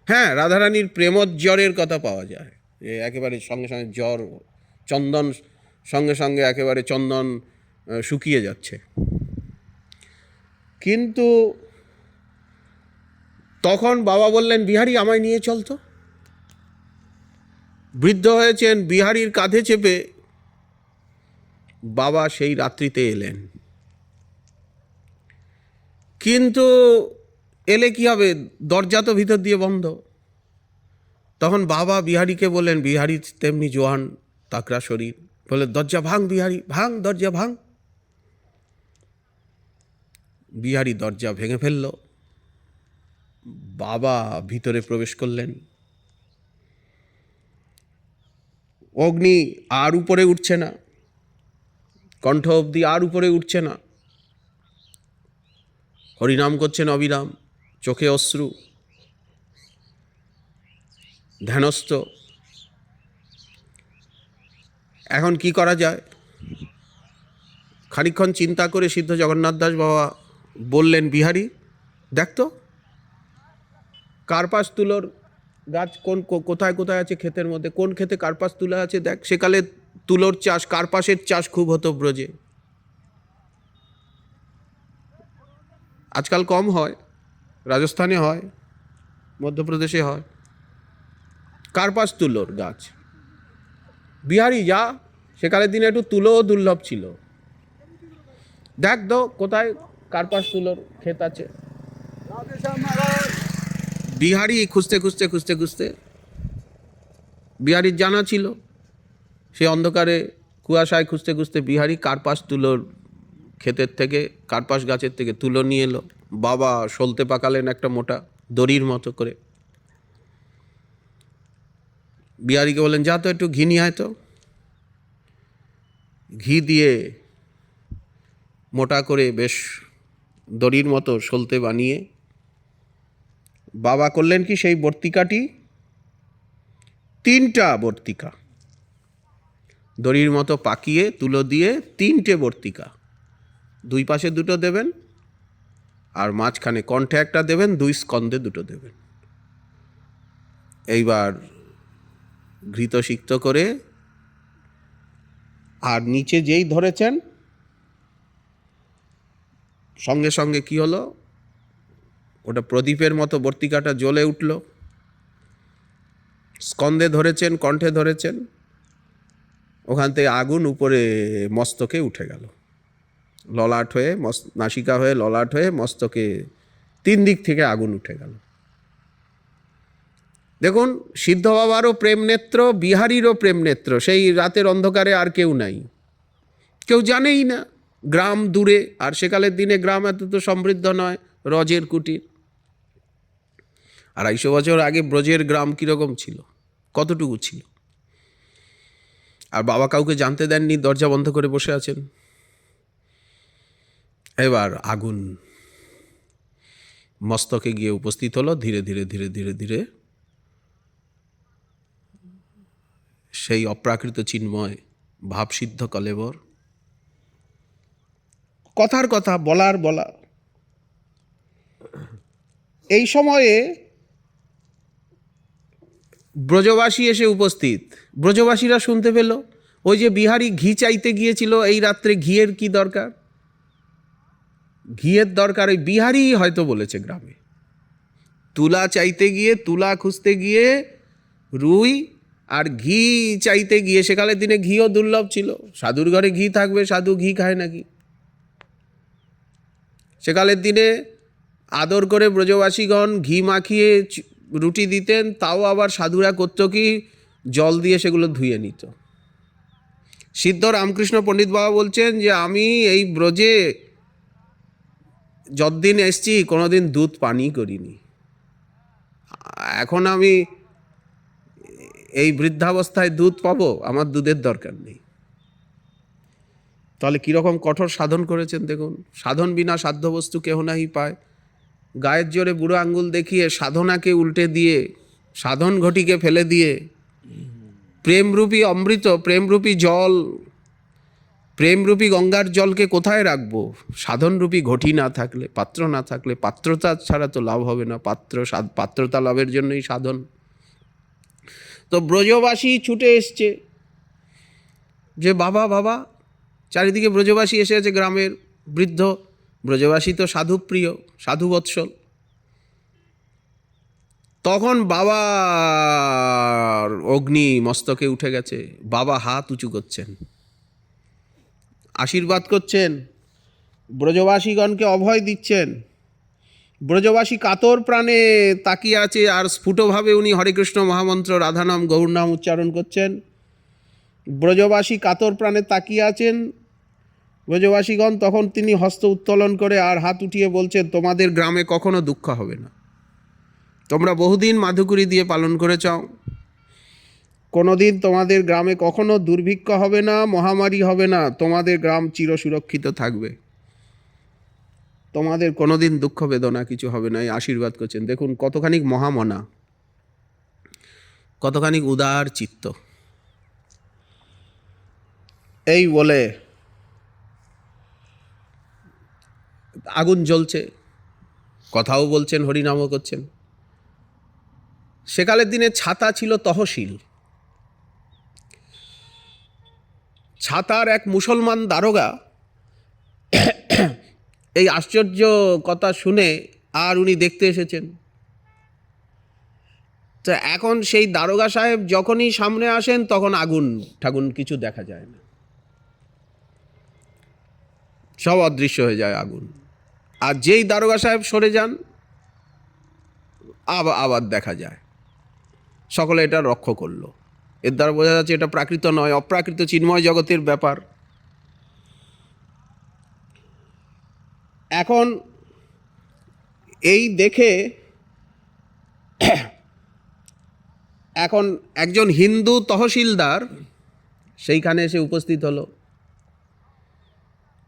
হ্যাঁ, রাধারানীর প্রেমজ্বরের কথা পাওয়া যায়, যে একেবারে সঙ্গে সঙ্গে জ্বর, চন্দন সঙ্গে সঙ্গে একেবারে চন্দন শুকিয়ে যাচ্ছে। কিন্তু তখন বাবা বললেন, বিহারী আমায় নিয়ে চলতো। বৃদ্ধ হয়েছেন, বিহারীর কাঁধে চেপে বাবা সেই রাত্রিতে এলেন। কিন্তু এলে কি হবে, দরজা তো ভিতর দিয়ে বন্ধ। তখন বাবা বিহারীকে বললেন, বিহারী তেমনি জোয়ান তাকড়া শরীর, বলে, দরজা ভাঙ বিহারী, ভাঙ, দরজা ভাঙ। বিহারী দরজা ভেঙে ফেলল। বাবা ভিতরে প্রবেশ করলেন। অগ্নি আর উপরে উঠছে না, কণ্ঠ অবধি আর উপরে উঠছে না। হরিনাম করছেন অবিরাম, চোখে অশ্রু, ধ্যানস্থ। এখন কি করা যায়? খানিকক্ষণ চিন্তা করে সিদ্ধ জগন্নাথ দাস বাবা বললেন, বিহারী দেখ তো কার্পাস তুলোর গাছ কোথায় কোথায় আছে ক্ষেতের মধ্যে, কোন ক্ষেতে কার্পাস তুলা আছে দেখ। সেকালে তুলোর চাষ, কার্পাসের চাষ খুব হতো ব্রজে, আজকাল কম হয়, রাজস্থানে হয়, মধ্যপ্রদেশে হয় কার্পাস তুলোর গাছ। বিহারি যা, সেকালের দিনে একটু তুলোও দুর্লভ ছিল, দেখ তো কোথায় কার্পাস তুলোর ক্ষেত আছে। বিহারি খুঁজতে খুঁজতে খুঁজতে খুঁজতে, বিহারির জানা ছিল, সে অন্ধকারে কুয়াশায় খুঁজতে খুঁজতে বিহারি কার্পাস তুলোর ক্ষেতের থেকে, কার্পাস গাছের থেকে তুলো নিয়ে এলো। বাবা সলতে পাকালেন একটা মোটা দড়ির মতো করে। বিহারিকে বললেন, যা তো একটু ঘি নিয়ে আয় তো। ঘি দিয়ে মোটা করে বেশ দড়ির মতো সলতে বানিয়ে বাবা করলেন কি, সেই বর্তিকাটি, 3টা বর্তিকা দড়ির মতো পাকিয়ে তুলো দিয়ে 3টে বর্তিকা, 2 পাশে 2টো দেবেন, আর মাঝখানে কণ্ঠে একটা দেবেন, 2 স্কন্ধে 2টো দেবেন। এইবার ঘৃত সিক্ত করে, আর নিচে যেই ধরেছেন সঙ্গে সঙ্গে কি হলো, ওটা প্রদীপের মতো বর্তিকাটা জ্বলে উঠল। স্কন্ধে ধরেছেন, কণ্ঠে ধরেছেন, ওখান থেকে আগুন উপরে মস্তকে উঠে গেল, ললাট হয়ে, নাসিকা হয়ে, ললাট হয়ে মস্তকে 3 দিক থেকে আগুন উঠে গেল। দেখুন, সিদ্ধ বাবারও প্রেম নেত্র, বিহারীরও প্রেম নেত্র, সেই রাতের অন্ধকারে আর কেউ নাই, কেউ জানেই না, গ্রাম দূরে, আর সেকালের দিনে গ্রাম এত তো সমৃদ্ধ নয়, রজের কুটির। 250 বছর আগে ব্রজের গ্রাম কীরকম ছিল, কতটুকু ছিল, আর বাবা কাউকে জানতে দেননি, দরজা বন্ধ করে বসে আছেন। এবার আগুন মস্তকে গিয়ে উপস্থিত হলো, ধীরে ধীরে ধীরে ধীরে ধীরে সেই অপ্রাকৃত চিন্ময় ভাবসিদ্ধ কলেবর, কথার কথা, বলার বলা। এই সময়ে ব্রজবাসী এসে উপস্থিত। ব্রজবাসীরা শুনতে পেল, ওই যে বিহারী ঘি চাইতে গিয়েছিল এই রাত্রে, ঘিয়ের কি দরকার, ঘিয়ের দরকার ওই বিহারী হয়তো বলেছে গ্রামে। তুলা চাইতে গিয়ে, তুলা খুঁজতে গিয়ে, রুই আর ঘি চাইতে গিয়ে, সেকালের দিনে ঘিও দুর্লভ ছিল, সাধুর ঘরে ঘি থাকবে, সাধু ঘি খায় নাকি। সেকালের দিনে আদর করে ব্রজবাসীগণ ঘি মাখিয়ে রুটি দিতেন, তাও আবার সাধুরা করত কি, জল দিয়ে সেগুলো ধুয়ে নিত। সিদ্ধ রামকৃষ্ণ পণ্ডিত বাবা বলছেন যে আমি এই ব্রজে যতদিন এসছি কোনোদিন দুধ পানি করিনি, এখন আমি এই বৃদ্ধাবস্থায় দুধ পাবো, আমার দুধের দরকার নেই। তাহলে কীরকম কঠোর সাধন করেছেন দেখুন। সাধন বিনা সাধ্য বস্তু কেহ নাহি পায়, গায়ের জোরে বুড়ো আঙ্গুল দেখিয়ে সাধনাকে উল্টে দিয়ে, সাধন ঘটিকে ফেলে দিয়ে, প্রেমরূপী অমৃত, প্রেমরূপী জল, প্রেমরূপী গঙ্গার জলকে কোথায় রাখবো, সাধনরূপী ঘটি না থাকলে, পাত্র না থাকলে। পাত্রতা ছাড়া তো লাভ হবে না, পাত্রতা লাভের জন্যই সাধন। তো ব্রজবাসী ছুটে এসছে যে বাবা বাবা, চারিদিকে ব্রজবাসী এসে আছে, গ্রামের বৃদ্ধ। ব্রজবাসী তো সাধুপ্রিয়, সাধুবৎসল। তখন বাবার অগ্নি মস্তকে উঠে গেছে, বাবা হাত উঁচু করছেন, আশীর্বাদ করছেন, ব্রজবাসীগণকে অভয় দিচ্ছেন। ব্রজবাসী কাতর প্রাণে তাকিয়ে আছে, আর স্ফুটভাবে উনি হরে কৃষ্ণ মহামন্ত্র, রাধানাম, গৌরনাম উচ্চারণ করছেন। ব্রজবাসী কাতর প্রাণে তাকিয়ে আছেন। ব্রজবাসীগণ তখন তিনি হস্ত উত্তোলন করে আর হাত উঠিয়ে বলছেন, তোমাদের গ্রামে কখনো দুঃখ হবে না, তোমরা বহুদিন মাধুকরী দিয়ে পালন করে চাও, কোনোদিন তোমাদের গ্রামে কখনো দুর্ভিক্ষ হবে না, মহামারী হবে না, তোমাদের গ্রাম চির সুরক্ষিত থাকবে, তোমাদের কোনোদিন দুঃখ বেদনা কিছু হবে না, এই আশীর্বাদ করছেন। দেখুন কতখানি মহামনা, কতখানি উদার চিত্ত। এই বলে আগুন জ্বলছে, কথাও বলছেন, হরিনামও করছেন। সেকালের দিনে ছাতা ছিল তহসিল। ছাতার এক মুসলমান দারোগা এই আশ্চর্য কথা শুনে আর উনি দেখতে এসেছেন। তো এখন সেই দারোগা সাহেব যখনই সামনে আসেন তখন আগুন ঠাগুন কিছু দেখা যায় না, সব অদৃশ্য হয়ে যায় আগুন। আর যেই দারোগা সাহেব সরে যান আবার দেখা যায়। সকলে এটা লক্ষ্য করলো। এর দ্বারা বোঝা যাচ্ছে এটা প্রাকৃত নয়, অপ্রাকৃত চিন্ময় জগতের ব্যাপার। এখন এই দেখে এখন একজন হিন্দু তহসিলদার সেইখানে এসে উপস্থিত হলো।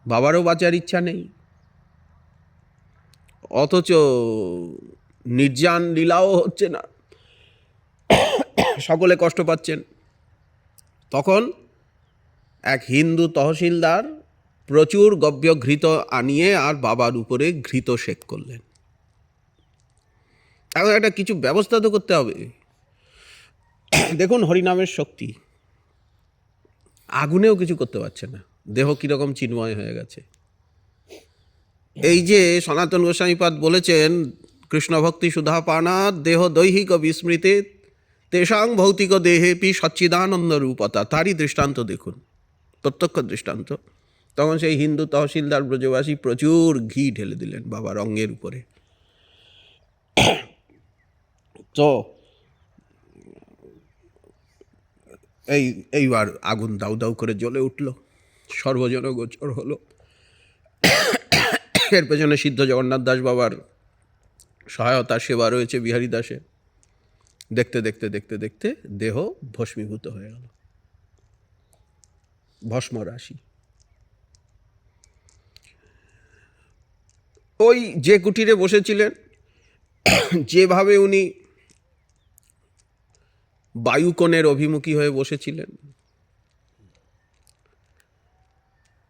বাবারও বাঁচার ইচ্ছা নেই, অথচ নির্যান লীলাও হচ্ছে না, সকলে কষ্ট পাচ্ছেন। তখন এক হিন্দু তহসিলদার প্রচুর গব্য ঘৃত আনিয়ে আর বাবার উপরে ঘৃত সেক করলেন। এখন একটা কিছু ব্যবস্থা তো করতে হবে। দেখুন হরিনামের শক্তি, আগুনেও কিছু করতে পারছে না, দেহ কীরকম চিন্ময় হয়ে গেছে। এই যে সনাতন গোস্বামীপাদ বলেছেন, কৃষ্ণ ভক্তি সুধা পানাৎ দেহ দৈহিক বিস্মৃতে তেষাং ভৌতিক দেহেপি সচ্চিদানন্দ রূপতা, তারই দৃষ্টান্ত দেখুন, প্রত্যক্ষ দৃষ্টান্ত। তখন সেই হিন্দু তহসিলদার ব্রজবাসী প্রচুর ঘি ঢেলে দিলেন বাবার অঙ্গের উপরে। তো এইবার আগুন দাউ দাউ করে জ্বলে উঠল, সর্বজন গোচর হলো। এর পেছনে সিদ্ধ জগন্নাথ দাস বাবার সহায়তা সেবা রয়েছে, বিহারী দাসে। দেখতে দেখতে দেখতে দেখতে দেহ ভস্মীভূত হয়ে গেল, ভস্ম রাশি। ওই যে কুটিরে বসেছিলেন, যেভাবে উনি বায়ুকোণের অভিমুখী হয়ে বসেছিলেন,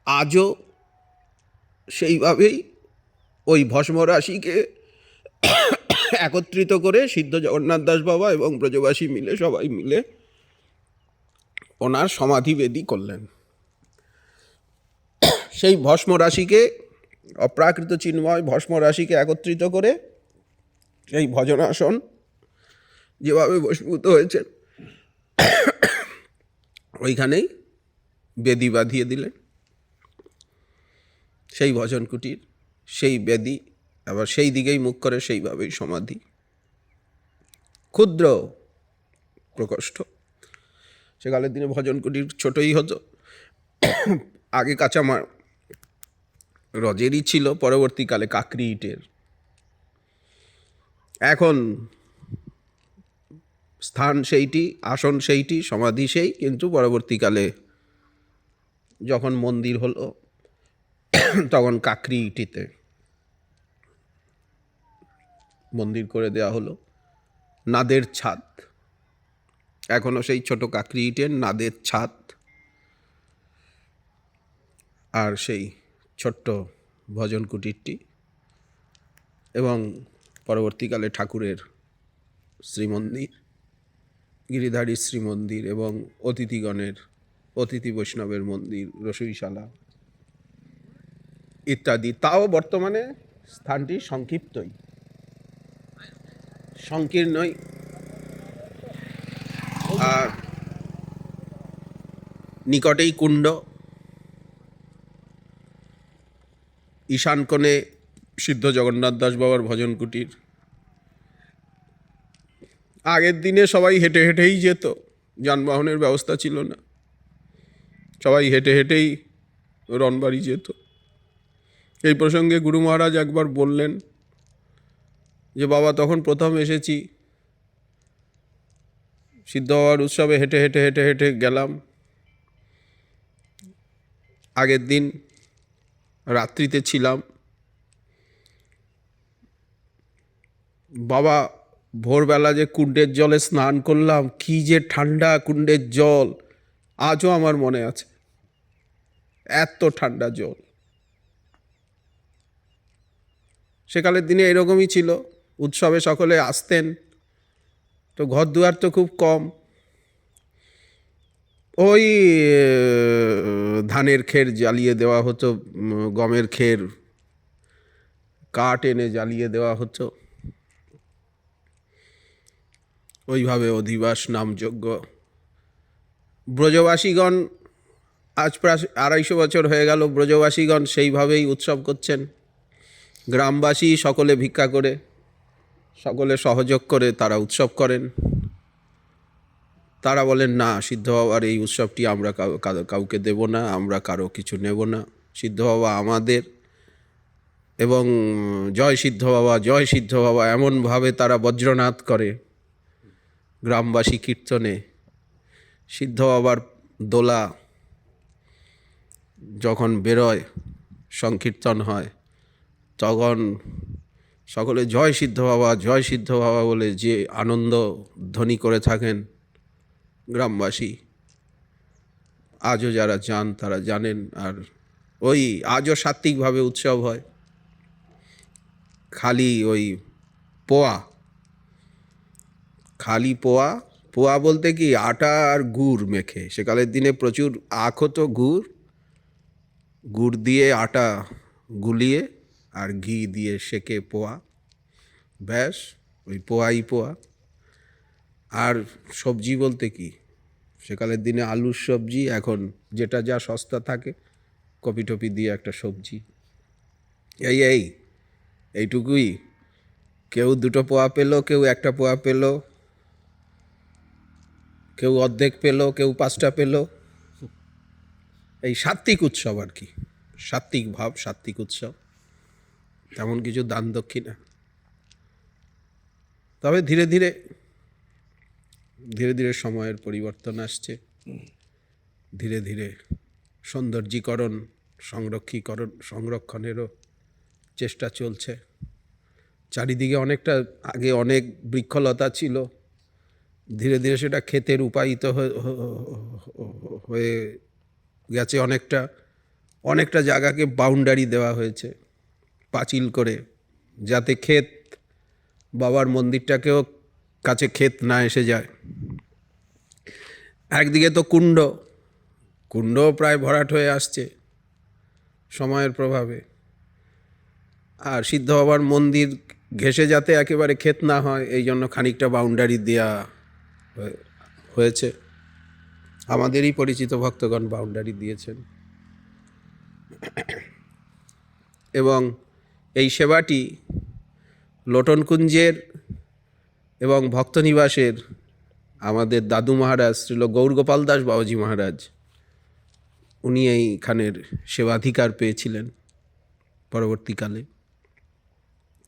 আজও সেইভাবেই ওই ভস্ম রাশিকে একত্রিত করে সিদ্ধ জগন্নাথ দাস বাবা এবং ব্রজবাসী মিলে সবাই মিলে ওনার সমাধিবেদী করলেন। সেই ভস্ম রাশিকে, অপ্রাকৃত চিন্ময় ভস্ম রাশিকে একত্রিত করে সেই ভজনাসন যেভাবে বশীভূত হয়েছেন ওইখানেই বেদি বাঁধিয়ে দিলেন। সেই ভজন কুটির, সেই বেদি, আবার সেই দিকেই মুখ করে সেইভাবেই সমাধি। ক্ষুদ্র প্রকোষ্ঠ। সেকালের দিনে ভজন কুটির ছোটই হতো, আগে কাঁচামার রজেরই ছিল, পরবর্তীকালে কাকরি ইটের। এখন স্থান সেইটি, আসন সেইটি, সমাধি সেই, কিন্তু পরবর্তীকালে যখন মন্দির হলো তখন কাকরি ইটিতে মন্দির করে দেওয়া হলো। নাদের ছাদ, এখনও সেই ছোট কাকরি ইটের নাদের ছাদ, আর সেই ছোট্ট ভজন কুটিরটি, এবং পরবর্তীকালে ঠাকুরের শ্রীমন্দির, গিরিধারী শ্রীমন্দির এবং অতিথিগণের, অতিথি বৈষ্ণবের মন্দির, রসইশালা ইত্যাদি। তাও বর্তমানে স্থানটি সংক্ষিপ্তই, সংকীর্ণই। আর নিকটেই কুণ্ড, ঈশান কোণে সিদ্ধ জগন্নাথ দাস বাবার ভজন কুটির। আগের দিনে সবাই হেঁটে হেঁটেই যেত, যানবাহনের ব্যবস্থা ছিল না, সবাই হেঁটে হেঁটেই রনবাড়ি যেত। এই প্রসঙ্গে গুরু মহারাজ একবার বললেন যে, বাবা তখন প্রথম এসেছি, সিদ্ধ বাবার উৎসবে হেঁটে হেঁটে হেঁটে হেঁটে গেলাম। আগের দিন রাত্রিতে ছিলাম, বাবা ভোরবেলা যে কুণ্ডের জলে স্নান করলাম, কি যে ঠান্ডা কুণ্ডের জল, আজও আমার মনে আছে। এত ঠান্ডা জল। সেকালের দিনে এরকমই ছিল, উৎসবে সকলে আসতেন, তো ঘর দুয়ার তো খুব কম, ওই ধানের খের জ্বালিয়ে দেওয়া হতো, গমের খের কাঠ এনে জ্বালিয়ে দেওয়া হতো, ওইভাবে অধিবাস নামযজ্ঞ। ব্রজবাসীগণ আজ প্রায় 250 বছর হয়ে গেল, ব্রজবাসীগণ সেইভাবেই উৎসব করছেন। গ্রামবাসী সকলে ভিক্ষা করে, সকলে সহযোগ করে তারা উৎসব করেন। তারা বলেন না, সিদ্ধ বাবার এই উৎসবটি আমরা কাউকে দেব না, আমরা কারো কিছু নেব না, সিদ্ধ বাবা আমাদের, এবং জয় সিদ্ধ বাবা, জয় সিদ্ধ বাবা, এমনভাবে তারা বজ্রনাদ করে গ্রামবাসী কীর্তনে। সিদ্ধ বাবার দোলা যখন বেরোয়, সংকীর্তন হয়, তখন সকলে জয় সিদ্ধ বাবা, জয় সিদ্ধ বাবা বলে যে আনন্দ ধ্বনি করে থাকেন গ্রামবাসী, আজও যারা যান তারা জানেন। আর ওই আজও সাত্ত্বিকভাবে উৎসব হয়। খালি ওই পোয়া, খালি পোয়া, পোয়া বলতে কি আটা আর গুড় মেখে, সেকালের দিনে প্রচুর আখ হতো, গুড় দিয়ে আটা গুলিয়ে আর ঘি দিয়ে সেকে পোয়া, ব্যাস ওই পোয়াই পোয়া। আর সবজি বলতে কি, সেকালের দিনে আলুর সবজি, এখন যেটা যা সস্তা থাকে কপি টপি দিয়ে একটা সবজি, এইটুকুই। কেউ 2 পোয়া পেল, কেউ 1 পোয়া পেল, কেউ অর্ধেক পেল, কেউ 5টা পেল। এই সাত্ত্বিক উৎসব আর কি, সাত্ত্বিক ভাব, সাত্ত্বিক উৎসব, তেমন কিছু দান দক্ষিণা। তবে ধীরে ধীরে ধীরে ধীরে সময়ের পরিবর্তন আসছে, ধীরে ধীরে সৌন্দর্যীকরণ, সংরক্ষণেরও চেষ্টা চলছে। চারিদিকে অনেকটা, আগে অনেক বৃক্ষলতা ছিল, ধীরে ধীরে সেটা ক্ষেতে রূপায়িত হয়ে গেছে। অনেকটা জায়গাকে বাউন্ডারি দেওয়া হয়েছে পাঁচিল করে, যাতে ক্ষেত, বাবার মন্দিরটাকেও কাছে ক্ষেত না এসে যায়। একদিকে তো কুণ্ড প্রায় ভরাট হয়ে আসছে সময়ের প্রভাবে, আর সিদ্ধ বাবার মন্দির ঘেঁষে যাতে একেবারে ক্ষেত না হয়, এই জন্য খানিকটা বাউন্ডারি দেওয়া হয়েছে। আমাদেরই পরিচিত ভক্তগণ বাউন্ডারি দিয়েছেন, এবং এই সেবাটি লোটনকুঞ্জের এবং ভক্তনিবাসের আমাদের দাদু মহারাজ শ্রীল গৌরগোপাল দাস বাবাজি মহারাজ, উনি এইখানের সেবাধিকার পেয়েছিলেন। পরবর্তীকালে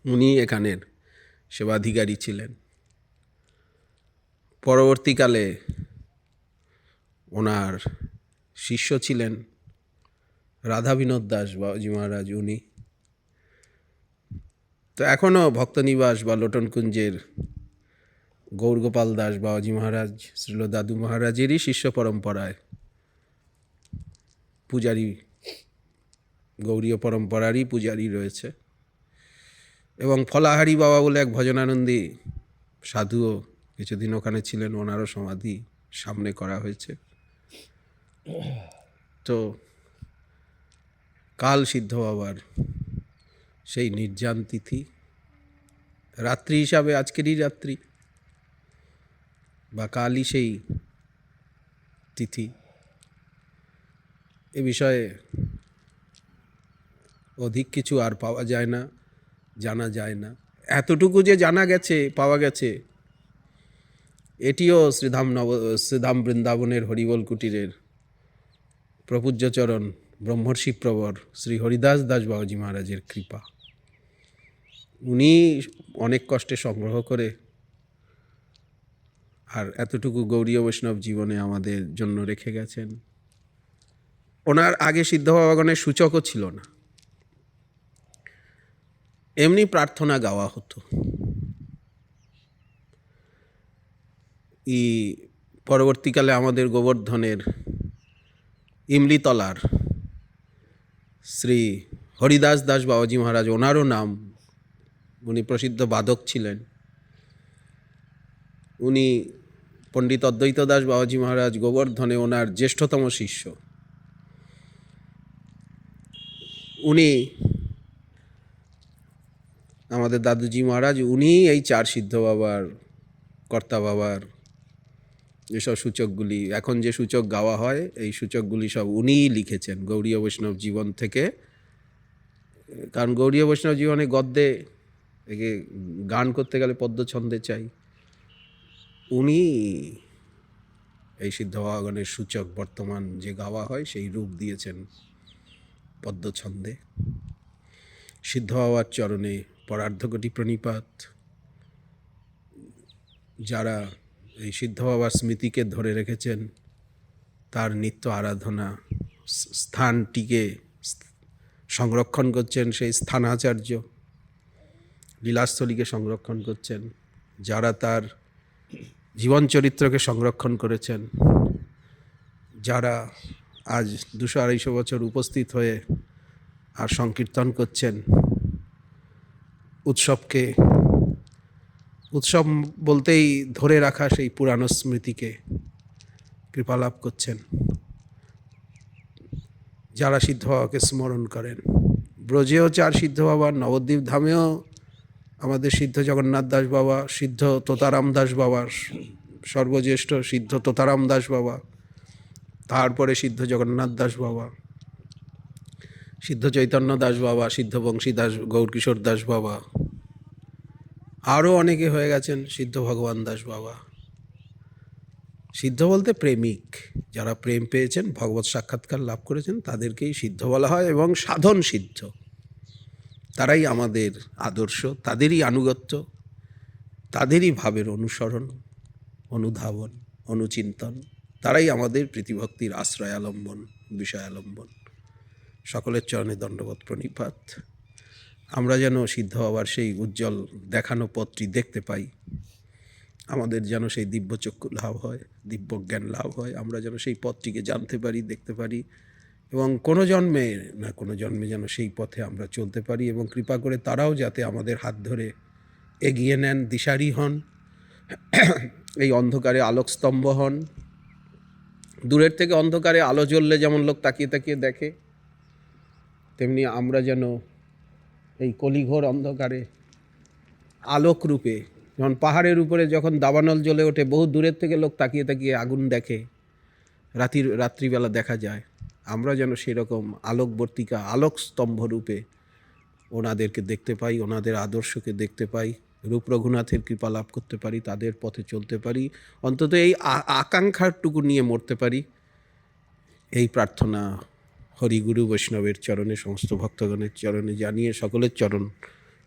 উনি এখানের সেবাধিকারী ছিলেন। পরবর্তীকালে ওনার শিষ্য ছিলেন রাধা বিনোদ দাস বাবাজি মহারাজ, উনি তো এখনও ভক্তনিবাস বা লোটনকুঞ্জের গৌরগোপাল দাস বাবাজি মহারাজ শ্রীল দাদু মহারাজেরই শিষ্য পরম্পরায় পূজারী, গৌরীয় পরম্পরারই পূজারী রয়েছে। এবং ফলাহারি বাবা বলে এক ভজনানন্দী সাধুও কিছুদিন ওখানে ছিলেন, ওনারও সমাধি সামনে করা হয়েছে। তো কাল সিদ্ধ বাবার সেই নির্জান তিথি, রাত্রি হিসাবে আজকেরই রাত্রি বা কালই সেই তিথি। এ বিষয়ে অধিক কিছু আর পাওয়া যায় না, জানা যায় না। এতটুকু যে জানা গেছে, পাওয়া গেছে, এটিও শ্রীধাম বৃন্দাবনের হরিবোল কুটিরের প্রপূজ্যচরণ ব্রহ্মর্ষি প্রবর শ্রী হরিদাস দাস বাবাজি মহারাজের কৃপা। উনি অনেক কষ্টে সংগ্রহ করে আর এতটুকু গৌরীয় বৈষ্ণব জীবনে আমাদের জন্য রেখে গেছেন। ওনার আগে সিদ্ধ বাবাগণের সূচকও ছিল না, এমনি প্রার্থনা গাওয়া হতো। পরবর্তীকালে আমাদের গোবর্ধনের ইমলিতলার শ্রী হরিদাস দাস বাবাজি মহারাজ, ওনারও নাম, উনি প্রসিদ্ধ বাদক ছিলেন। উনি পণ্ডিত অদ্বৈত দাস বাবাজি মহারাজ গোবর্ধনে ওনার জ্যেষ্ঠতম শিষ্য। উনি আমাদের দাদুজি মহারাজ, উনি এই চার সিদ্ধ বাবার, কর্তা বাবার যেসব সূচকগুলি, এখন যে সূচক গাওয়া হয়, এই সূচকগুলি সব উনিই লিখেছেন গৌড়ীয় বৈষ্ণব জীবন থেকে। কারণ গৌড়ীয় বৈষ্ণব জীবনে গদ্যে একে গান করতে গেলে পদ্যছন্দে চাই। উনি এই সিদ্ধ বাবাগণের সূচক বর্তমান যে গাওয়া হয় সেই রূপ দিয়েছেন পদ্যছন্দে। সিদ্ধ বাবার চরণে পরার্ধকোটি প্রণিপাত। যারা এই সিদ্ধ বাবার স্মৃতিকে ধরে রেখেছেন, তার নিত্য আরাধনা স্থানটিকে সংরক্ষণ করছেন, সেই স্থানাচার্য লীলাস্থলীকে সংরক্ষণ করছেন, যারা তার জীবন চরিত্রকে সংরক্ষণ করেছেন, যারা আজ 200-250 বছর উপস্থিত হয়ে আর সংকীর্তন করছেন, উৎসবকে উৎসব বলতেই ধরে রাখা সেই পুরানো স্মৃতিকে কৃপালাভ করছেন, যারা সিদ্ধ বাবাকে স্মরণ করেন। ব্রজেও চার সিদ্ধ বাবা, নবদ্বীপ ধামেও আমাদের সিদ্ধ জগন্নাথ দাস বাবা, সিদ্ধ তোতারাম দাস বাবা, সর্বজ্যেষ্ঠ সিদ্ধ তোতারাম দাস বাবা, তারপরে সিদ্ধ জগন্নাথ দাস বাবা, সিদ্ধ চৈতন্য দাস বাবা, সিদ্ধ বংশী দাস, গৌরকিশোর দাস বাবা, আরও অনেকে হয়ে গেছেন সিদ্ধ ভগবান দাস বাবা। সিদ্ধ বলতে প্রেমিক, যারা প্রেম পেয়েছেন, ভগবত সাক্ষাৎকার লাভ করেছেন, তাদেরকেই সিদ্ধ বলা হয়। এবং সাধন সিদ্ধ, তারাই আমাদের আদর্শ, তাদেরই আনুগত্য, তাদেরই ভাবের অনুসরণ, অনুধাবন, অনুচিন্তন, তারাই আমাদের প্রীতিভক্তির আশ্রয়ালম্বন, বিষয়ালম্বন। সকলের চরণে দণ্ডবত প্রণিপাত। আমরা যেন সিদ্ধ বাবার সেই উজ্জ্বল দেখানো পথটি দেখতে পাই, আমাদের যেন সেই দিব্যচক্ষু লাভ হয়, দিব্য জ্ঞান লাভ হয়, আমরা যেন সেই পথটিকে জানতে পারি, দেখতে পারি, এবং কোনো জন্মে না কোনো জন্মে যেন সেই পথে আমরা চলতে পারি, এবং কৃপা করে তারাও যাতে আমাদের হাত ধরে এগিয়ে নেন, দিশারি হন, এই অন্ধকারে আলোকস্তম্ভ হন। দূরের থেকে অন্ধকারে আলো জ্বললে যেমন লোক তাকিয়ে তাকিয়ে দেখে, তেমনি আমরা যেন এই কলিঘোর অন্ধকারে আলোক রূপে, যেমন পাহাড়ের উপরে যখন দাবানল জ্বলে ওঠে, বহু দূরের থেকে লোক তাকিয়ে তাকিয়ে আগুন দেখে, রাত্রিবেলা দেখা যায়, আমরা যেন সেরকম আলোকবর্তিকা, আলোক স্তম্ভ রূপে ওনাদেরকে দেখতে পাই, ওনাদের আদর্শকে দেখতে পাই, রূপ রঘুনাথের কৃপা লাভ করতে পারি, তাদের পথে চলতে পারি, অন্তত এই আকাঙ্ক্ষাটুকু নিয়ে মরতে পারি, এই প্রার্থনা হরিগুরু বৈষ্ণবের চরণে, সমস্ত ভক্তগণের চরণে জানিয়ে, সকলের চরণ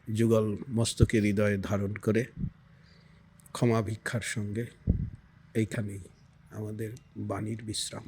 যুগল মস্তকে হৃদয়ে ধারণ করে ক্ষমা ভিক্ষার সঙ্গে এইখানেই আমাদের বাণীর বিশ্রাম।